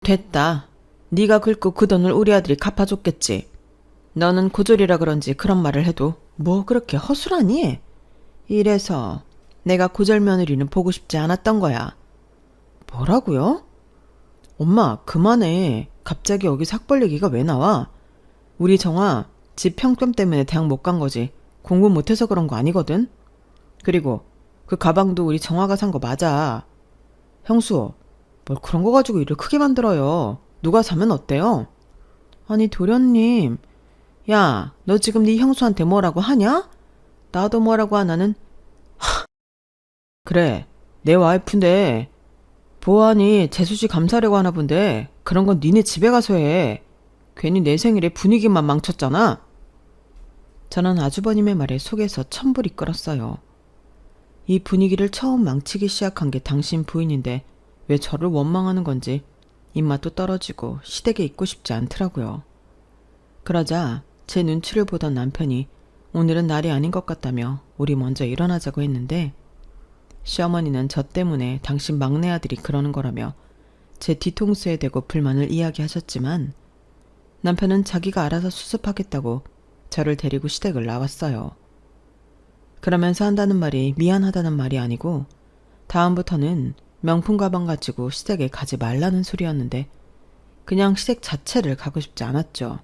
됐다. 네가 긁고 그 돈을 우리 아들이 갚아줬겠지. 너는 고졸이라 그런지 그런 말을 해도 뭐 그렇게 허술하니? 이래서 내가 고졸 며느리는 보고 싶지 않았던 거야. 뭐라고요? 엄마 그만해. 갑자기 여기서 학벌 얘기가 왜 나와? 우리 정아 집 평점 때문에 대학 못 간 거지. 공부 못해서 그런 거 아니거든? 그리고 그 가방도 우리 정아가 산 거 맞아. 형수, 뭘 그런 거 가지고 일을 크게 만들어요. 누가 사면 어때요? 아니 도련님, 야, 너 지금 네 형수한테 뭐라고 하냐? 나도 뭐라고 하나는 그래, 내 와이프인데 보아하니 재수씨 감사하려고 하나 본데 그런 건 니네 집에 가서 해. 괜히 내 생일에 분위기만 망쳤잖아. 저는 아주버님의 말에 속에서 천불이 끓었어요. 이 분위기를 처음 망치기 시작한 게 당신 부인인데 왜 저를 원망하는 건지 입맛도 떨어지고 시댁에 있고 싶지 않더라고요. 그러자 제 눈치를 보던 남편이 오늘은 날이 아닌 것 같다며 우리 먼저 일어나자고 했는데 시어머니는 저 때문에 당신 막내 아들이 그러는 거라며 제 뒤통수에 대고 불만을 이야기하셨지만 남편은 자기가 알아서 수습하겠다고 저를 데리고 시댁을 나왔어요. 그러면서 한다는 말이 미안하다는 말이 아니고 다음부터는 명품 가방 가지고 시댁에 가지 말라는 소리였는데 그냥 시댁 자체를 가고 싶지 않았죠.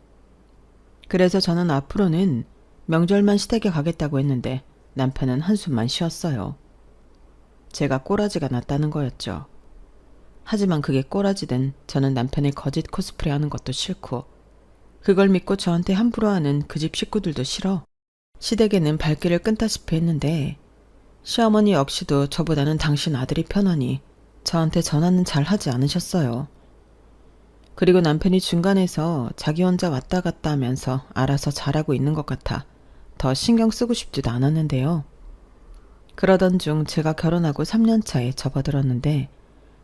그래서 저는 앞으로는 명절만 시댁에 가겠다고 했는데 남편은 한숨만 쉬었어요. 제가 꼬라지가 났다는 거였죠. 하지만 그게 꼬라지든 저는 남편의 거짓 코스프레 하는 것도 싫고 그걸 믿고 저한테 함부로 하는 그 집 식구들도 싫어. 시댁에는 발길을 끈다시피 했는데 시어머니 역시도 저보다는 당신 아들이 편하니 저한테 전화는 잘 하지 않으셨어요. 그리고 남편이 중간에서 자기 혼자 왔다 갔다 하면서 알아서 잘하고 있는 것 같아 더 신경 쓰고 싶지도 않았는데요. 그러던 중 제가 결혼하고 3년 차에 접어들었는데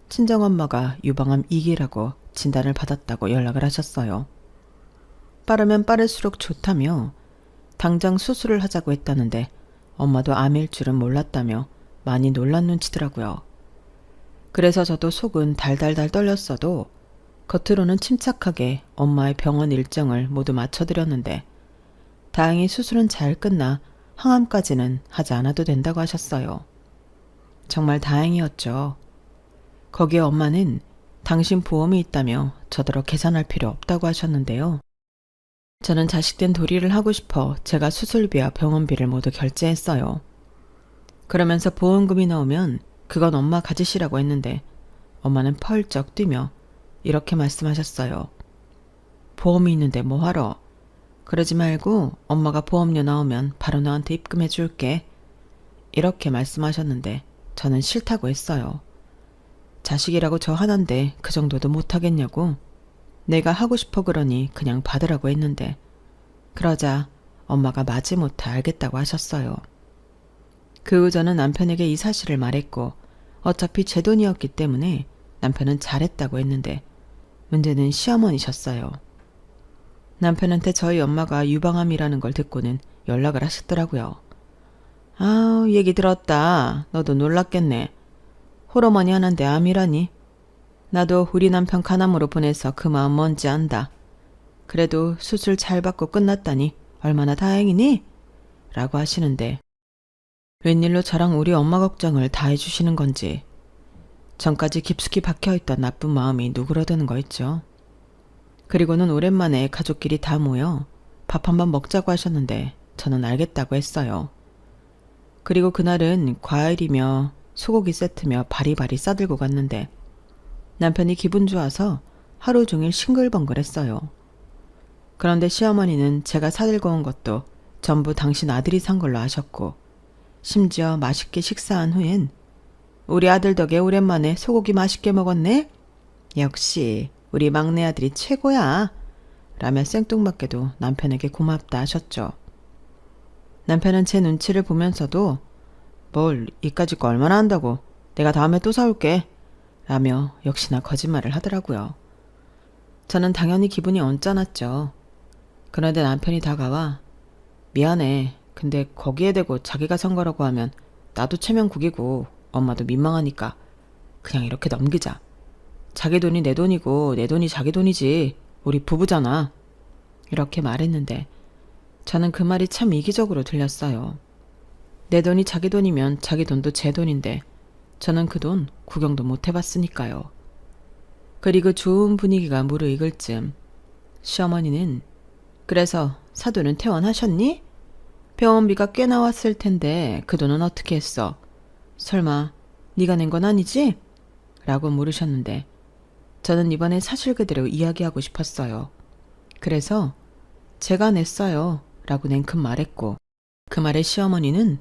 친정엄마가 유방암 2기라고 진단을 받았다고 연락을 하셨어요. 빠르면 빠를수록 좋다며 당장 수술을 하자고 했다는데 엄마도 암일 줄은 몰랐다며 많이 놀란 눈치더라고요. 그래서 저도 속은 달달달 떨렸어도 겉으로는 침착하게 엄마의 병원 일정을 모두 맞춰드렸는데 다행히 수술은 잘 끝나 항암까지는 하지 않아도 된다고 하셨어요. 정말 다행이었죠. 거기에 엄마는 당신 보험이 있다며 저더러 계산할 필요 없다고 하셨는데요. 저는 자식된 도리를 하고 싶어 제가 수술비와 병원비를 모두 결제했어요. 그러면서 보험금이 나오면 그건 엄마 가지시라고 했는데 엄마는 펄쩍 뛰며 이렇게 말씀하셨어요. 보험이 있는데 뭐하러? 그러지 말고 엄마가 보험료 나오면 바로 너한테 입금해 줄게. 이렇게 말씀하셨는데 저는 싫다고 했어요. 자식이라고 저 하나인데 그 정도도 못하겠냐고. 내가 하고 싶어 그러니 그냥 받으라고 했는데 그러자 엄마가 마지못해 알겠다고 하셨어요. 그 후 저는 남편에게 이 사실을 말했고 어차피 제 돈이었기 때문에 남편은 잘했다고 했는데 문제는 시어머니셨어요. 남편한테 저희 엄마가 유방암이라는 걸 듣고는 연락을 하셨더라고요. 아우 얘기 들었다. 너도 놀랐겠네. 홀어머니 하는데 암이라니. 나도 우리 남편 간암으로 보내서 그 마음 뭔지 안다. 그래도 수술 잘 받고 끝났다니 얼마나 다행이니? 라고 하시는데 웬일로 저랑 우리 엄마 걱정을 다 해주시는 건지 전까지 깊숙이 박혀있던 나쁜 마음이 누그러드는 거 있죠. 그리고는 오랜만에 가족끼리 다 모여 밥 한번 먹자고 하셨는데 저는 알겠다고 했어요. 그리고 그날은 과일이며 소고기 세트며 바리바리 싸들고 갔는데 남편이 기분 좋아서 하루 종일 싱글벙글했어요. 그런데 시어머니는 제가 사들고 온 것도 전부 당신 아들이 산 걸로 아셨고 심지어 맛있게 식사한 후엔 우리 아들 덕에 오랜만에 소고기 맛있게 먹었네? 역시 우리 막내 아들이 최고야. 라며 생뚱맞게도 남편에게 고맙다 하셨죠. 남편은 제 눈치를 보면서도 뭘 이까짓 거 얼마나 한다고 내가 다음에 또 사올게 라며 역시나 거짓말을 하더라고요. 저는 당연히 기분이 언짢았죠. 그런데 남편이 다가와 미안해. 근데 거기에 대고 자기가 산 거라고 하면 나도 체면국이고 엄마도 민망하니까 그냥 이렇게 넘기자. 자기 돈이 내 돈이고 내 돈이 자기 돈이지. 우리 부부잖아. 이렇게 말했는데 저는 그 말이 참 이기적으로 들렸어요. 내 돈이 자기 돈이면 자기 돈도 제 돈인데 저는 그 돈 구경도 못 해봤으니까요. 그리고 좋은 분위기가 무르익을 쯤 시어머니는 그래서 사돈은 퇴원하셨니? 병원비가 꽤 나왔을 텐데 그 돈은 어떻게 했어? 설마 네가 낸 건 아니지? 라고 물으셨는데 저는 이번에 사실 그대로 이야기하고 싶었어요. 그래서 제가 냈어요 라고 냉큼 말했고 그 말에 시어머니는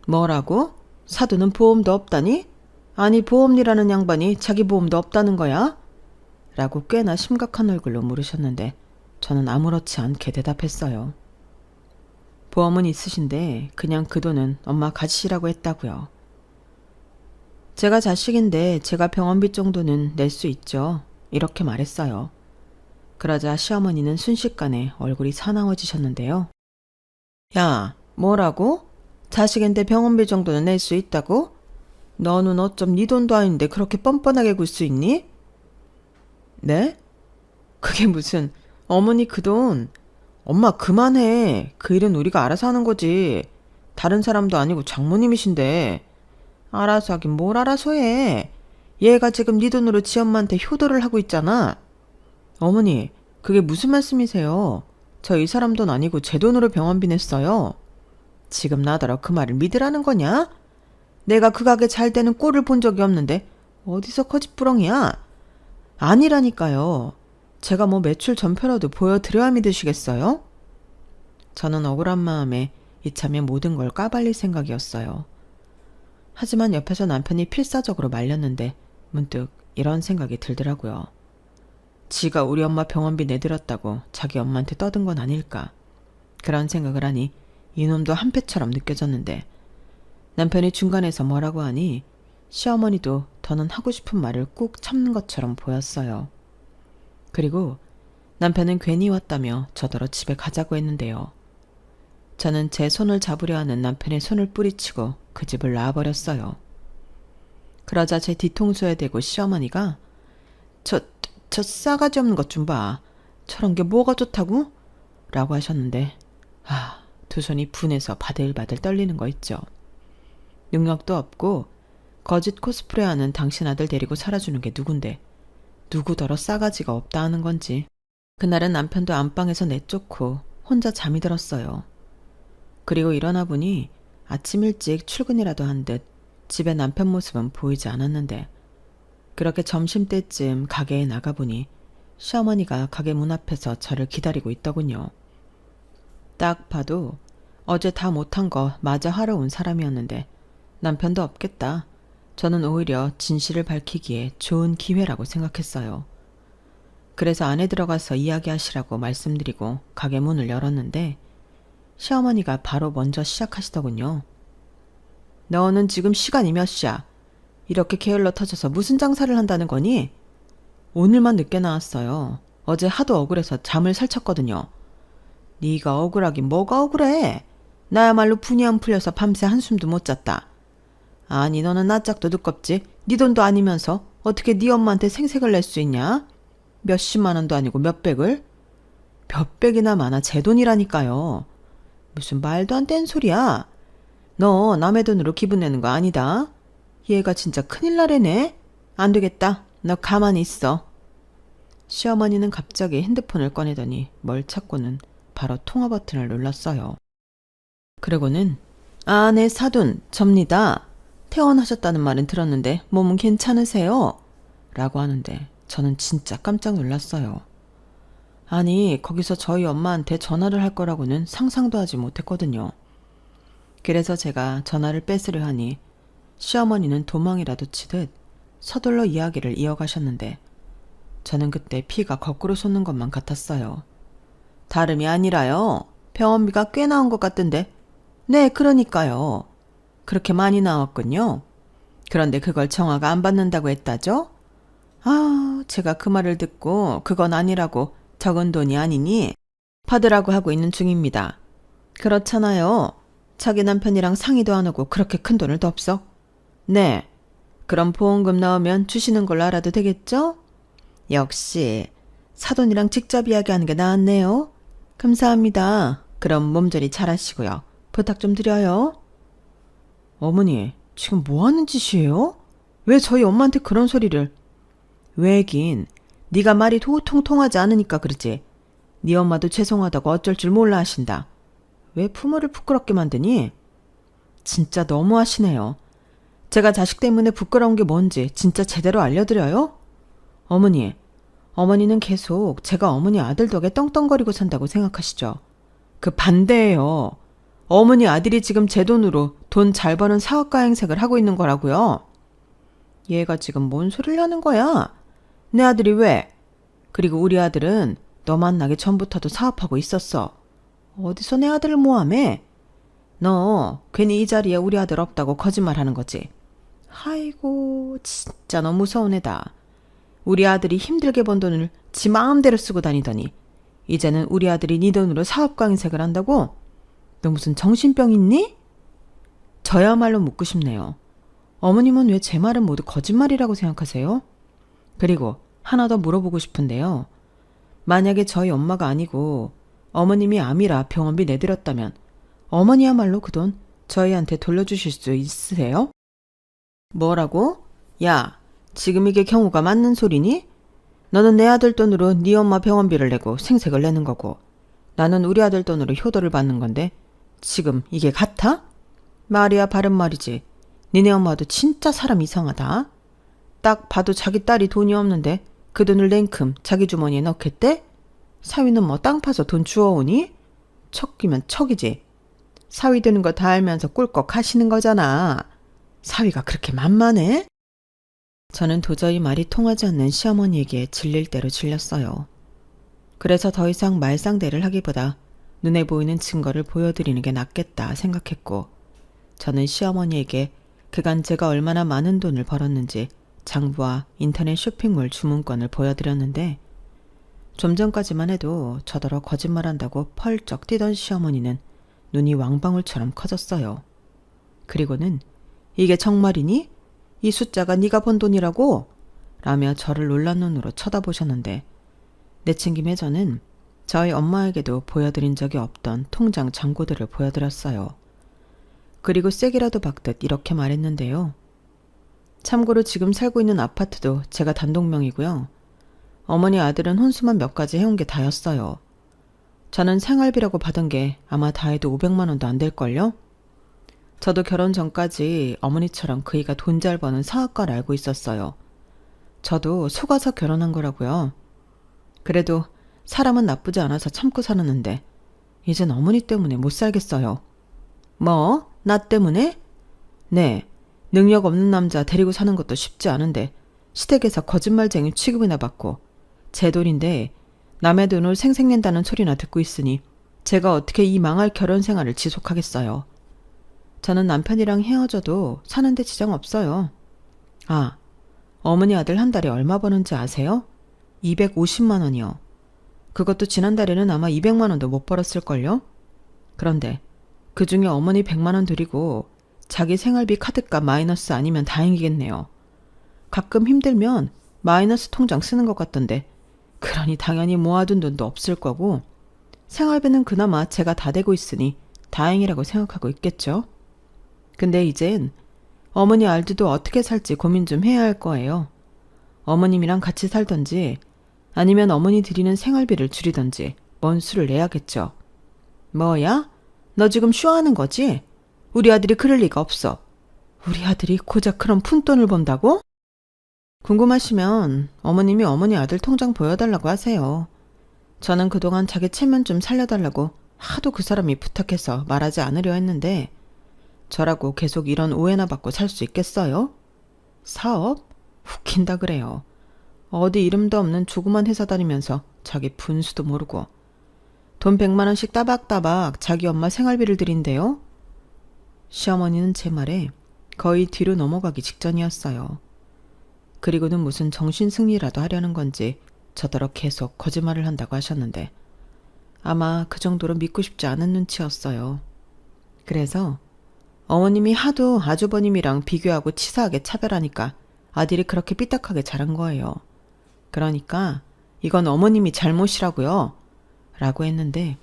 뭐라고? 사돈은 보험도 없다니? 아니 보험이라는 양반이 자기 보험도 없다는 거야? 라고 꽤나 심각한 얼굴로 물으셨는데 저는 아무렇지 않게 대답했어요. 보험은 있으신데 그냥 그 돈은 엄마 가지시라고 했다고요. 제가 자식인데 제가 병원비 정도는 낼 수 있죠. 이렇게 말했어요. 그러자 시어머니는 순식간에 얼굴이 사나워지셨는데요. 야, 뭐라고? 자식인데 병원비 정도는 낼 수 있다고? 너는 어쩜 네 돈도 아닌데 그렇게 뻔뻔하게 굴 수 있니? 네? 그게 무슨 어머니 그 돈 엄마 그만해. 그 일은 우리가 알아서 하는 거지. 다른 사람도 아니고 장모님이신데. 알아서 하긴 뭘 알아서 해. 얘가 지금 네 돈으로 지 엄마한테 효도를 하고 있잖아. 어머니, 그게 무슨 말씀이세요? 저 이 사람 돈 아니고 제 돈으로 병원비 냈어요. 지금 나더러 그 말을 믿으라는 거냐? 내가 그 가게 잘 되는 꼴을 본 적이 없는데 어디서 거짓부렁이야? 아니라니까요. 제가 뭐 매출 전표라도 보여드려야 믿으시겠어요? 저는 억울한 마음에 이참에 모든 걸 까발릴 생각이었어요. 하지만 옆에서 남편이 필사적으로 말렸는데 문득 이런 생각이 들더라고요. 지가 우리 엄마 병원비 내드렸다고 자기 엄마한테 떠든 건 아닐까. 그런 생각을 하니 이놈도 한패처럼 느껴졌는데 남편이 중간에서 뭐라고 하니 시어머니도 더는 하고 싶은 말을 꾹 참는 것처럼 보였어요. 그리고 남편은 괜히 왔다며 저더러 집에 가자고 했는데요. 저는 제 손을 잡으려 하는 남편의 손을 뿌리치고 그 집을 나와버렸어요. 그러자 제 뒤통수에 대고 시어머니가 저 싸가지 없는 것 좀 봐. 저런 게 뭐가 좋다고? 라고 하셨는데 두 손이 분해서 바들바들 떨리는 거 있죠. 능력도 없고 거짓 코스프레하는 당신 아들 데리고 살아주는 게 누군데 누구더러 싸가지가 없다 하는 건지. 그날은 남편도 안방에서 내쫓고 혼자 잠이 들었어요. 그리고 일어나 보니 아침 일찍 출근이라도 한 듯 집에 남편 모습은 보이지 않았는데 그렇게 점심때쯤 가게에 나가보니 시어머니가 가게 문 앞에서 저를 기다리고 있더군요. 딱 봐도 어제 다 못한 거 마저 하러 온 사람이었는데 남편도 없겠다. 저는 오히려 진실을 밝히기에 좋은 기회라고 생각했어요. 그래서 안에 들어가서 이야기하시라고 말씀드리고 가게 문을 열었는데 시어머니가 바로 먼저 시작하시더군요. 너는 지금 시간이 몇 시야? 이렇게 게을러 터져서 무슨 장사를 한다는 거니? 오늘만 늦게 나왔어요. 어제 하도 억울해서 잠을 설쳤거든요. 네가 억울하긴 뭐가 억울해? 나야말로 분이 안 풀려서 밤새 한숨도 못 잤다. 아니 너는 낯짝도 두껍지? 네 돈도 아니면서 어떻게 네 엄마한테 생색을 낼 수 있냐? 몇십만 원도 아니고 몇백을? 몇백이나 많아 제 돈이라니까요. 무슨 말도 안 되는 소리야. 너 남의 돈으로 기분 내는 거 아니다. 얘가 진짜 큰일 나래네. 안 되겠다. 너 가만히 있어. 시어머니는 갑자기 핸드폰을 꺼내더니 뭘 찾고는 바로 통화 버튼을 눌렀어요. 그러고는 네 사돈 접니다. 퇴원하셨다는 말은 들었는데 몸은 괜찮으세요? 라고 하는데 저는 진짜 깜짝 놀랐어요. 아니 거기서 저희 엄마한테 전화를 할 거라고는 상상도 하지 못했거든요. 그래서 제가 전화를 뺏으려 하니 시어머니는 도망이라도 치듯 서둘러 이야기를 이어가셨는데 저는 그때 피가 거꾸로 솟는 것만 같았어요. 다름이 아니라요. 병원비가 꽤 나온 것 같던데. 네, 그러니까요. 그렇게 많이 나왔군요. 그런데 그걸 정화가 안 받는다고 했다죠? 제가 그 말을 듣고 그건 아니라고 적은 돈이 아니니 받으라고 하고 있는 중입니다. 그렇잖아요. 자기 남편이랑 상의도 안 하고 그렇게 큰 돈을 덥석? 네. 그럼 보험금 나오면 주시는 걸로 알아도 되겠죠? 역시 사돈이랑 직접 이야기하는 게 나았네요. 감사합니다. 그럼 몸조리 잘하시고요. 부탁 좀 드려요. 어머니, 지금 뭐 하는 짓이에요? 왜 저희 엄마한테 그런 소리를? 왜긴 네가 말이 도통 통하지 않으니까 그러지. 네 엄마도 죄송하다고 어쩔 줄 몰라 하신다. 왜 부모를 부끄럽게 만드니? 진짜 너무하시네요. 제가 자식 때문에 부끄러운 게 뭔지 진짜 제대로 알려드려요? 어머니는 계속 제가 어머니 아들 덕에 떵떵거리고 산다고 생각하시죠? 그 반대예요. 어머니 아들이 지금 제 돈으로 돈 잘 버는 사업가 행색을 하고 있는 거라고요. 얘가 지금 뭔 소리를 하는 거야? 내 아들이 왜? 그리고 우리 아들은 너 만나기 전부터도 사업하고 있었어. 어디서 내 아들을 모함해? 너 괜히 이 자리에 우리 아들 없다고 거짓말하는 거지. 아이고 진짜 너무 무서운 애다. 우리 아들이 힘들게 번 돈을 지 마음대로 쓰고 다니더니 이제는 우리 아들이 네 돈으로 사업가 행색을 한다고? 너 무슨 정신병 있니? 저야말로 묻고 싶네요. 어머님은 왜 제 말은 모두 거짓말이라고 생각하세요? 그리고 하나 더 물어보고 싶은데요. 만약에 저희 엄마가 아니고 어머님이 암이라 병원비 내드렸다면 어머니야말로 그 돈 저희한테 돌려주실 수 있으세요? 뭐라고? 야, 지금 이게 경우가 맞는 소리니? 너는 내 아들 돈으로 네 엄마 병원비를 내고 생색을 내는 거고 나는 우리 아들 돈으로 효도를 받는 건데 지금 이게 같아? 말이야 바른 말이지. 니네 엄마도 진짜 사람 이상하다. 딱 봐도 자기 딸이 돈이 없는데 그 돈을 냉큼 자기 주머니에 넣겠대? 사위는 뭐 땅 파서 돈 주워오니? 척이면 척이지. 사위 되는 거 다 알면서 꿀꺽 하시는 거잖아. 사위가 그렇게 만만해? 저는 도저히 말이 통하지 않는 시어머니에게 질릴 대로 질렸어요. 그래서 더 이상 말상대를 하기보다 눈에 보이는 증거를 보여드리는 게 낫겠다 생각했고 저는 시어머니에게 그간 제가 얼마나 많은 돈을 벌었는지 장부와 인터넷 쇼핑몰 주문권을 보여드렸는데 좀 전까지만 해도 저더러 거짓말한다고 펄쩍 뛰던 시어머니는 눈이 왕방울처럼 커졌어요. 그리고는 이게 정말이니? 이 숫자가 네가 번 돈이라고? 라며 저를 놀란 눈으로 쳐다보셨는데 내친 김에 저는 저희 엄마에게도 보여드린 적이 없던 통장 잔고들을 보여드렸어요. 그리고 세게라도 박듯 이렇게 말했는데요. 참고로 지금 살고 있는 아파트도 제가 단독명이고요. 어머니 아들은 혼수만 몇 가지 해온 게 다였어요. 저는 생활비라고 받은 게 아마 다 해도 500만 원도 안 될걸요? 저도 결혼 전까지 어머니처럼 그이가 돈 잘 버는 사업가를 알고 있었어요. 저도 속아서 결혼한 거라고요. 그래도 사람은 나쁘지 않아서 참고 살았는데 이젠 어머니 때문에 못 살겠어요. 뭐? 나 때문에? 네. 능력 없는 남자 데리고 사는 것도 쉽지 않은데 시댁에서 거짓말쟁이 취급이나 받고 제 돈인데 남의 돈을 생색낸다는 소리나 듣고 있으니 제가 어떻게 이 망할 결혼 생활을 지속하겠어요. 저는 남편이랑 헤어져도 사는데 지장 없어요. 아, 어머니 아들 한 달에 얼마 버는지 아세요? 250만 원이요. 그것도 지난달에는 아마 200만 원도 못 벌었을걸요? 그런데 그중에 어머니 100만 원 드리고 자기 생활비 카드값 마이너스 아니면 다행이겠네요. 가끔 힘들면 마이너스 통장 쓰는 것 같던데 그러니 당연히 모아둔 돈도 없을 거고 생활비는 그나마 제가 다 대고 있으니 다행이라고 생각하고 있겠죠. 근데 이젠 어머니 알드도 어떻게 살지 고민 좀 해야 할 거예요. 어머님이랑 같이 살던지 아니면 어머니 드리는 생활비를 줄이던지 뭔 수를 내야겠죠. 뭐야? 너 지금 쇼하는 거지? 우리 아들이 그럴 리가 없어. 우리 아들이 고작 그런 푼돈을 번다고? 궁금하시면 어머님이 어머니 아들 통장 보여달라고 하세요. 저는 그동안 자기 체면 좀 살려달라고 하도 그 사람이 부탁해서 말하지 않으려 했는데 저라고 계속 이런 오해나 받고 살 수 있겠어요? 사업? 웃긴다 그래요. 어디 이름도 없는 조그만 회사 다니면서 자기 분수도 모르고 돈 100만 원씩 따박따박 자기 엄마 생활비를 드린대요. 시어머니는 제 말에 거의 뒤로 넘어가기 직전이었어요. 그리고는 무슨 정신승리라도 하려는 건지 저더러 계속 거짓말을 한다고 하셨는데 아마 그 정도로 믿고 싶지 않은 눈치였어요. 그래서 어머님이 하도 아주버님이랑 비교하고 치사하게 차별하니까 아들이 그렇게 삐딱하게 자란 거예요. 그러니까 이건 어머님이 잘못이라고요. 라고 했는데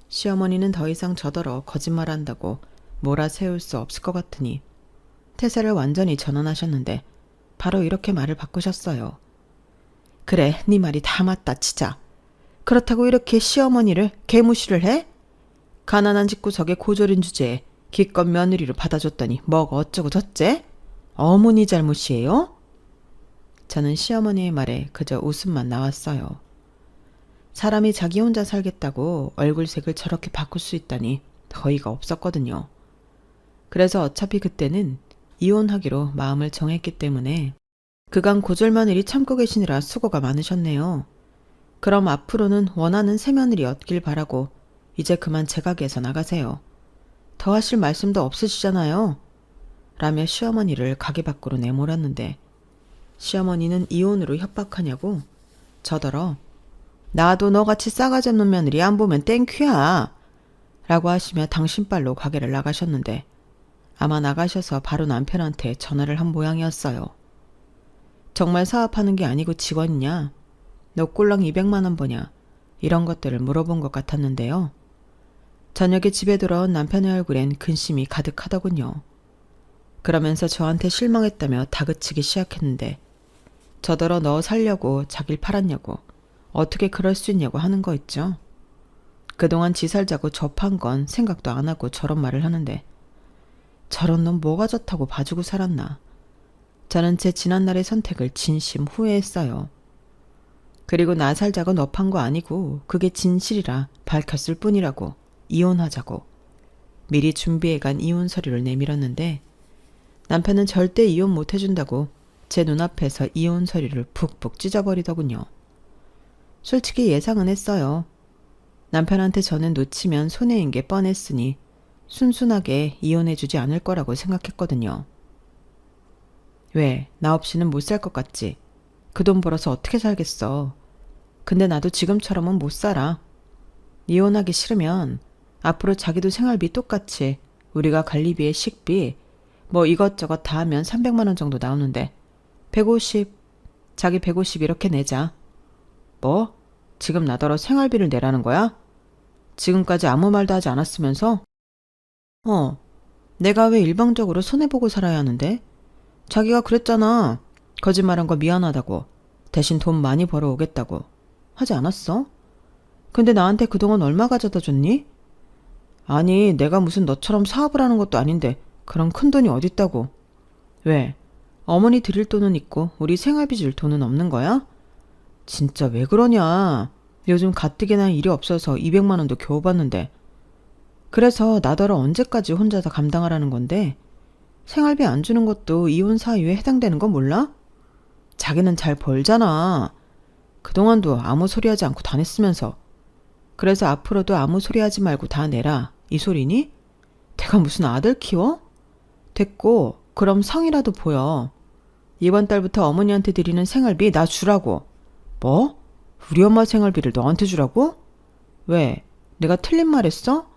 시어머니는 더 이상 저더러 거짓말한다고 몰아세울 수 없을 것 같으니 태세를 완전히 전환하셨는데 바로 이렇게 말을 바꾸셨어요. 그래, 네 말이 다 맞다 치자. 그렇다고 이렇게 시어머니를 개무시를 해? 가난한 집구석에 고졸인 주제에 기껏 며느리로 받아줬더니 뭐가 어쩌고 저째? 어머니 잘못이에요? 저는 시어머니의 말에 그저 웃음만 나왔어요. 사람이 자기 혼자 살겠다고 얼굴색을 저렇게 바꿀 수 있다니 어이가 없었거든요. 그래서 어차피 그때는 이혼하기로 마음을 정했기 때문에 그간 고졸 마늘이 참고 계시느라 수고가 많으셨네요. 그럼 앞으로는 원하는 새 며느리 얻길 바라고 이제 그만 제 가게에서 나가세요. 더 하실 말씀도 없으시잖아요. 라며 시어머니를 가게 밖으로 내몰았는데 시어머니는 이혼으로 협박하냐고 저더러 나도 너같이 싸가지 없는 며느리 안 보면 땡큐야 라고 하시며 당신빨로 가게를 나가셨는데 아마 나가셔서 바로 남편한테 전화를 한 모양이었어요. 정말 사업하는 게 아니고 직원이냐? 너 꼴랑 200만 원 버냐? 이런 것들을 물어본 것 같았는데요. 저녁에 집에 돌아온 남편의 얼굴엔 근심이 가득하더군요. 그러면서 저한테 실망했다며 다그치기 시작했는데 저더러 너 살려고 자길 팔았냐고 어떻게 그럴 수 있냐고 하는 거 있죠. 그동안 지 살자고 접한 건 생각도 안 하고 저런 말을 하는데 저런 놈 뭐가 좋다고 봐주고 살았나. 저는 제 지난날의 선택을 진심 후회했어요. 그리고 나 살자고 너 판 거 아니고 그게 진실이라 밝혔을 뿐이라고 이혼하자고 미리 준비해간 이혼 서류를 내밀었는데 남편은 절대 이혼 못 해준다고 제 눈앞에서 이혼 서류를 푹푹 찢어버리더군요. 솔직히 예상은 했어요. 남편한테 저는 놓치면 손해인 게 뻔했으니 순순하게 이혼해주지 않을 거라고 생각했거든요. 왜, 나 없이는 못 살 것 같지? 그 돈 벌어서 어떻게 살겠어. 근데 나도 지금처럼은 못 살아. 이혼하기 싫으면 앞으로 자기도 생활비 똑같이 우리가 관리비에 식비 뭐 이것저것 다 하면 300만 원 정도 나오는데 150, 자기 150 이렇게 내자. 뭐? 지금 나더러 생활비를 내라는 거야? 지금까지 아무 말도 하지 않았으면서? 내가 왜 일방적으로 손해보고 살아야 하는데? 자기가 그랬잖아. 거짓말한 거 미안하다고. 대신 돈 많이 벌어오겠다고. 하지 않았어? 근데 나한테 그동안 얼마 가져다 줬니? 아니, 내가 무슨 너처럼 사업을 하는 것도 아닌데 그런 큰 돈이 어딨다고. 왜? 어머니 드릴 돈은 있고 우리 생활비 줄 돈은 없는 거야? 진짜 왜 그러냐. 요즘 가뜩이나 일이 없어서 200만 원도 겨우 받는데. 그래서 나더러 언제까지 혼자 다 감당하라는 건데 생활비 안 주는 것도 이혼 사유에 해당되는 거 몰라? 자기는 잘 벌잖아. 그동안도 아무 소리 하지 않고 다녔으면서. 그래서 앞으로도 아무 소리 하지 말고 다 내라. 이 소리니? 내가 무슨 아들 키워? 됐고 그럼 성이라도 보여. 이번 달부터 어머니한테 드리는 생활비 나 주라고. 뭐? 우리 엄마 생활비를 너한테 주라고? 왜? 내가 틀린 말 했어?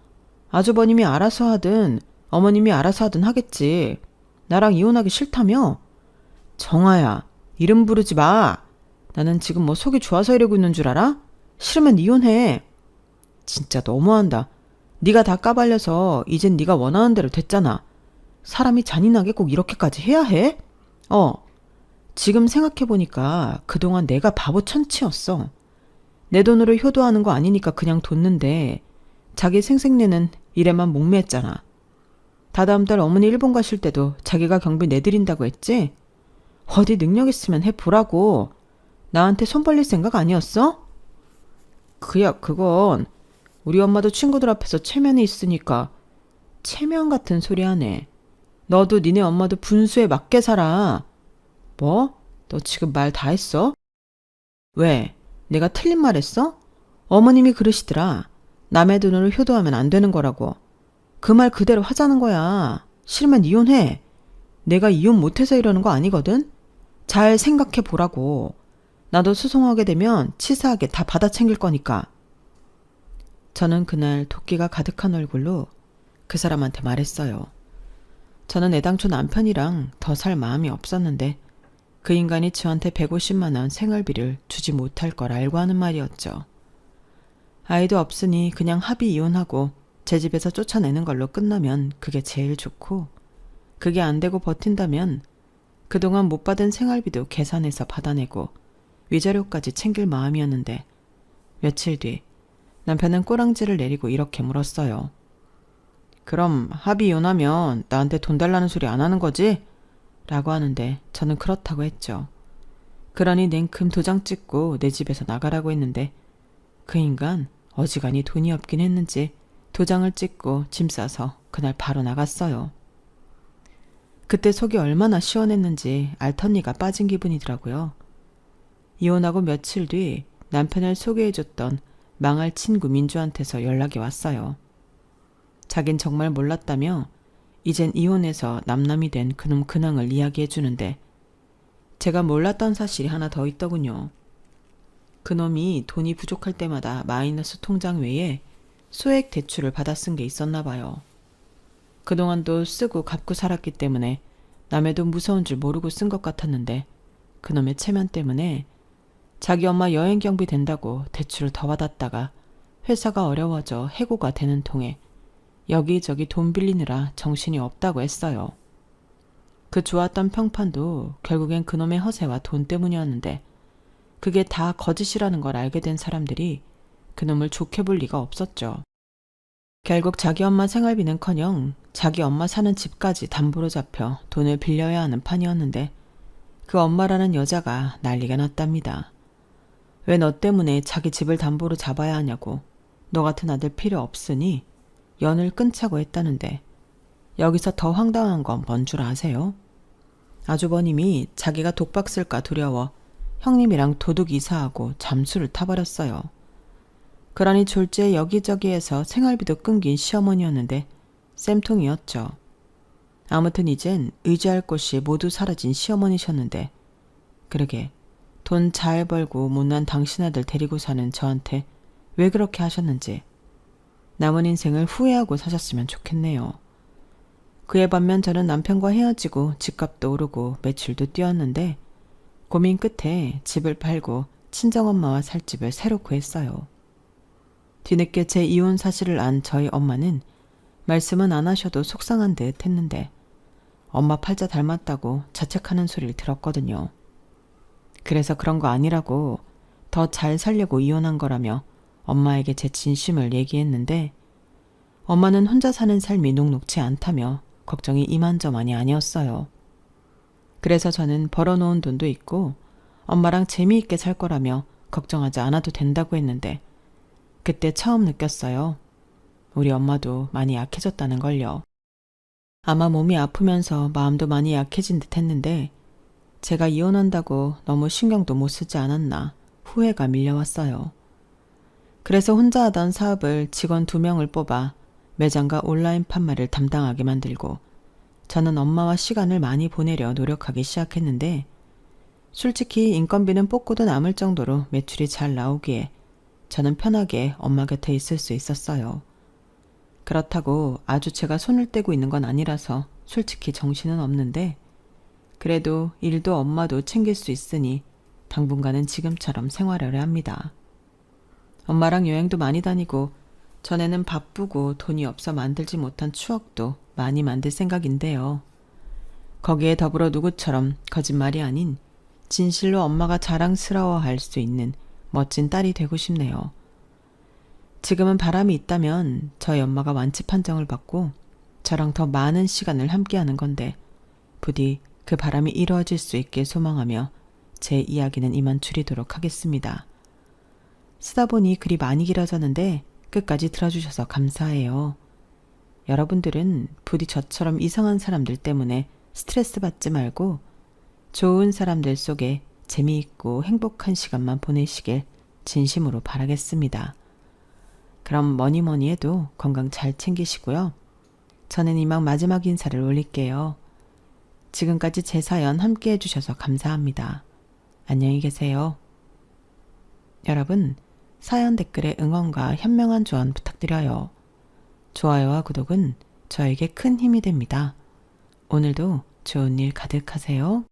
아주버님이 알아서 하든 어머님이 알아서 하든 하겠지. 나랑 이혼하기 싫다며? 정아야, 이름 부르지 마. 나는 지금 뭐 속이 좋아서 이러고 있는 줄 알아? 싫으면 이혼해. 진짜 너무한다. 네가 다 까발려서 이젠 네가 원하는 대로 됐잖아. 사람이 잔인하게 꼭 이렇게까지 해야 해? 지금 생각해보니까 그동안 내가 바보 천치였어. 내 돈으로 효도하는 거 아니니까 그냥 뒀는데 자기 생색내는 일에만 목매했잖아. 다다음 달 어머니 일본 가실 때도 자기가 경비 내드린다고 했지? 어디 능력 있으면 해보라고. 나한테 손 벌릴 생각 아니었어? 그건 우리 엄마도 친구들 앞에서 체면이 있으니까. 체면 같은 소리 하네. 너도 니네 엄마도 분수에 맞게 살아. 뭐? 너 지금 말 다 했어? 왜? 내가 틀린 말 했어? 어머님이 그러시더라. 남의 돈으로 효도하면 안 되는 거라고. 그 말 그대로 하자는 거야. 싫으면 이혼해. 내가 이혼 못해서 이러는 거 아니거든? 잘 생각해 보라고. 나도 소송하게 되면 치사하게 다 받아 챙길 거니까. 저는 그날 도끼가 가득한 얼굴로 그 사람한테 말했어요. 저는 애당초 남편이랑 더 살 마음이 없었는데 그 인간이 저한테 150만 원 생활비를 주지 못할 걸 알고 하는 말이었죠. 아이도 없으니 그냥 합의 이혼하고 제 집에서 쫓아내는 걸로 끝나면 그게 제일 좋고 그게 안 되고 버틴다면 그동안 못 받은 생활비도 계산해서 받아내고 위자료까지 챙길 마음이었는데 며칠 뒤 남편은 꼬랑지를 내리고 이렇게 물었어요. 그럼 합의 이혼하면 나한테 돈 달라는 소리 안 하는 거지? 라고 하는데 저는 그렇다고 했죠. 그러니 냉큼 도장 찍고 내 집에서 나가라고 했는데 그 인간 어지간히 돈이 없긴 했는지 도장을 찍고 짐 싸서 그날 바로 나갔어요. 그때 속이 얼마나 시원했는지 알턴니가 빠진 기분이더라고요. 이혼하고 며칠 뒤 남편을 소개해줬던 망할 친구 민주한테서 연락이 왔어요. 자긴 정말 몰랐다며 이젠 이혼해서 남남이 된 그놈 근황을 이야기해주는데 제가 몰랐던 사실이 하나 더 있더군요. 그놈이 돈이 부족할 때마다 마이너스 통장 외에 소액 대출을 받아 쓴 게 있었나 봐요. 그동안도 쓰고 갚고 살았기 때문에 남의 돈 무서운 줄 모르고 쓴 것 같았는데 그놈의 체면 때문에 자기 엄마 여행 경비 된다고 대출을 더 받았다가 회사가 어려워져 해고가 되는 통에 여기저기 돈 빌리느라 정신이 없다고 했어요. 그 좋았던 평판도 결국엔 그놈의 허세와 돈 때문이었는데 그게 다 거짓이라는 걸 알게 된 사람들이 그놈을 좋게 볼 리가 없었죠. 결국 자기 엄마 생활비는커녕 자기 엄마 사는 집까지 담보로 잡혀 돈을 빌려야 하는 판이었는데 그 엄마라는 여자가 난리가 났답니다. 왜 너 때문에 자기 집을 담보로 잡아야 하냐고, 너 같은 아들 필요 없으니 연을 끊자고 했다는데 여기서 더 황당한 건 뭔 줄 아세요? 아주버님이 자기가 독박 쓸까 두려워 형님이랑 도둑 이사하고 잠수를 타버렸어요. 그러니 졸지에 여기저기에서 생활비도 끊긴 시어머니였는데 쌤통이었죠. 아무튼 이젠 의지할 곳이 모두 사라진 시어머니셨는데 그러게 돈 잘 벌고 못난 당신 아들 데리고 사는 저한테 왜 그렇게 하셨는지 남은 인생을 후회하고 사셨으면 좋겠네요. 그에 반면 저는 남편과 헤어지고 집값도 오르고 매출도 뛰었는데 고민 끝에 집을 팔고 친정엄마와 살 집을 새로 구했어요. 뒤늦게 제 이혼 사실을 안 저희 엄마는 말씀은 안 하셔도 속상한 듯 했는데 엄마 팔자 닮았다고 자책하는 소리를 들었거든요. 그래서 그런 거 아니라고 더 잘 살려고 이혼한 거라며 엄마에게 제 진심을 얘기했는데 엄마는 혼자 사는 삶이 녹록지 않다며 걱정이 이만저만이 아니었어요. 그래서 저는 벌어놓은 돈도 있고 엄마랑 재미있게 살 거라며 걱정하지 않아도 된다고 했는데 그때 처음 느꼈어요. 우리 엄마도 많이 약해졌다는 걸요. 아마 몸이 아프면서 마음도 많이 약해진 듯 했는데 제가 이혼한다고 너무 신경도 못 쓰지 않았나 후회가 밀려왔어요. 그래서 혼자 하던 사업을 직원 2명을 뽑아 매장과 온라인 판매를 담당하게 만들고 저는 엄마와 시간을 많이 보내려 노력하기 시작했는데 솔직히 인건비는 뽑고도 남을 정도로 매출이 잘 나오기에 저는 편하게 엄마 곁에 있을 수 있었어요. 그렇다고 아주 제가 손을 떼고 있는 건 아니라서 솔직히 정신은 없는데 그래도 일도 엄마도 챙길 수 있으니 당분간은 지금처럼 생활하려 합니다. 엄마랑 여행도 많이 다니고 전에는 바쁘고 돈이 없어 만들지 못한 추억도 많이 만들 생각인데요. 거기에 더불어 누구처럼 거짓말이 아닌 진실로 엄마가 자랑스러워할 수 있는 멋진 딸이 되고 싶네요. 지금은 바람이 있다면 저희 엄마가 완치 판정을 받고 저랑 더 많은 시간을 함께하는 건데 부디 그 바람이 이루어질 수 있길 소망하며 제 이야기는 이만 줄이도록 하겠습니다. 쓰다 보니 글이 많이 길어졌는데 끝까지 들어주셔서 감사해요. 여러분들은 부디 저처럼 이상한 사람들 때문에 스트레스 받지 말고 좋은 사람들 속에 재미있고 행복한 시간만 보내시길 진심으로 바라겠습니다. 그럼 뭐니 해도 건강 잘 챙기시고요. 저는 이만 마지막 인사를 올릴게요. 지금까지 제 사연 함께 해주셔서 감사합니다. 안녕히 계세요. 여러분, 사연 댓글에 응원과 현명한 조언 부탁드려요. 좋아요와 구독은 저에게 큰 힘이 됩니다. 오늘도 좋은 일 가득하세요.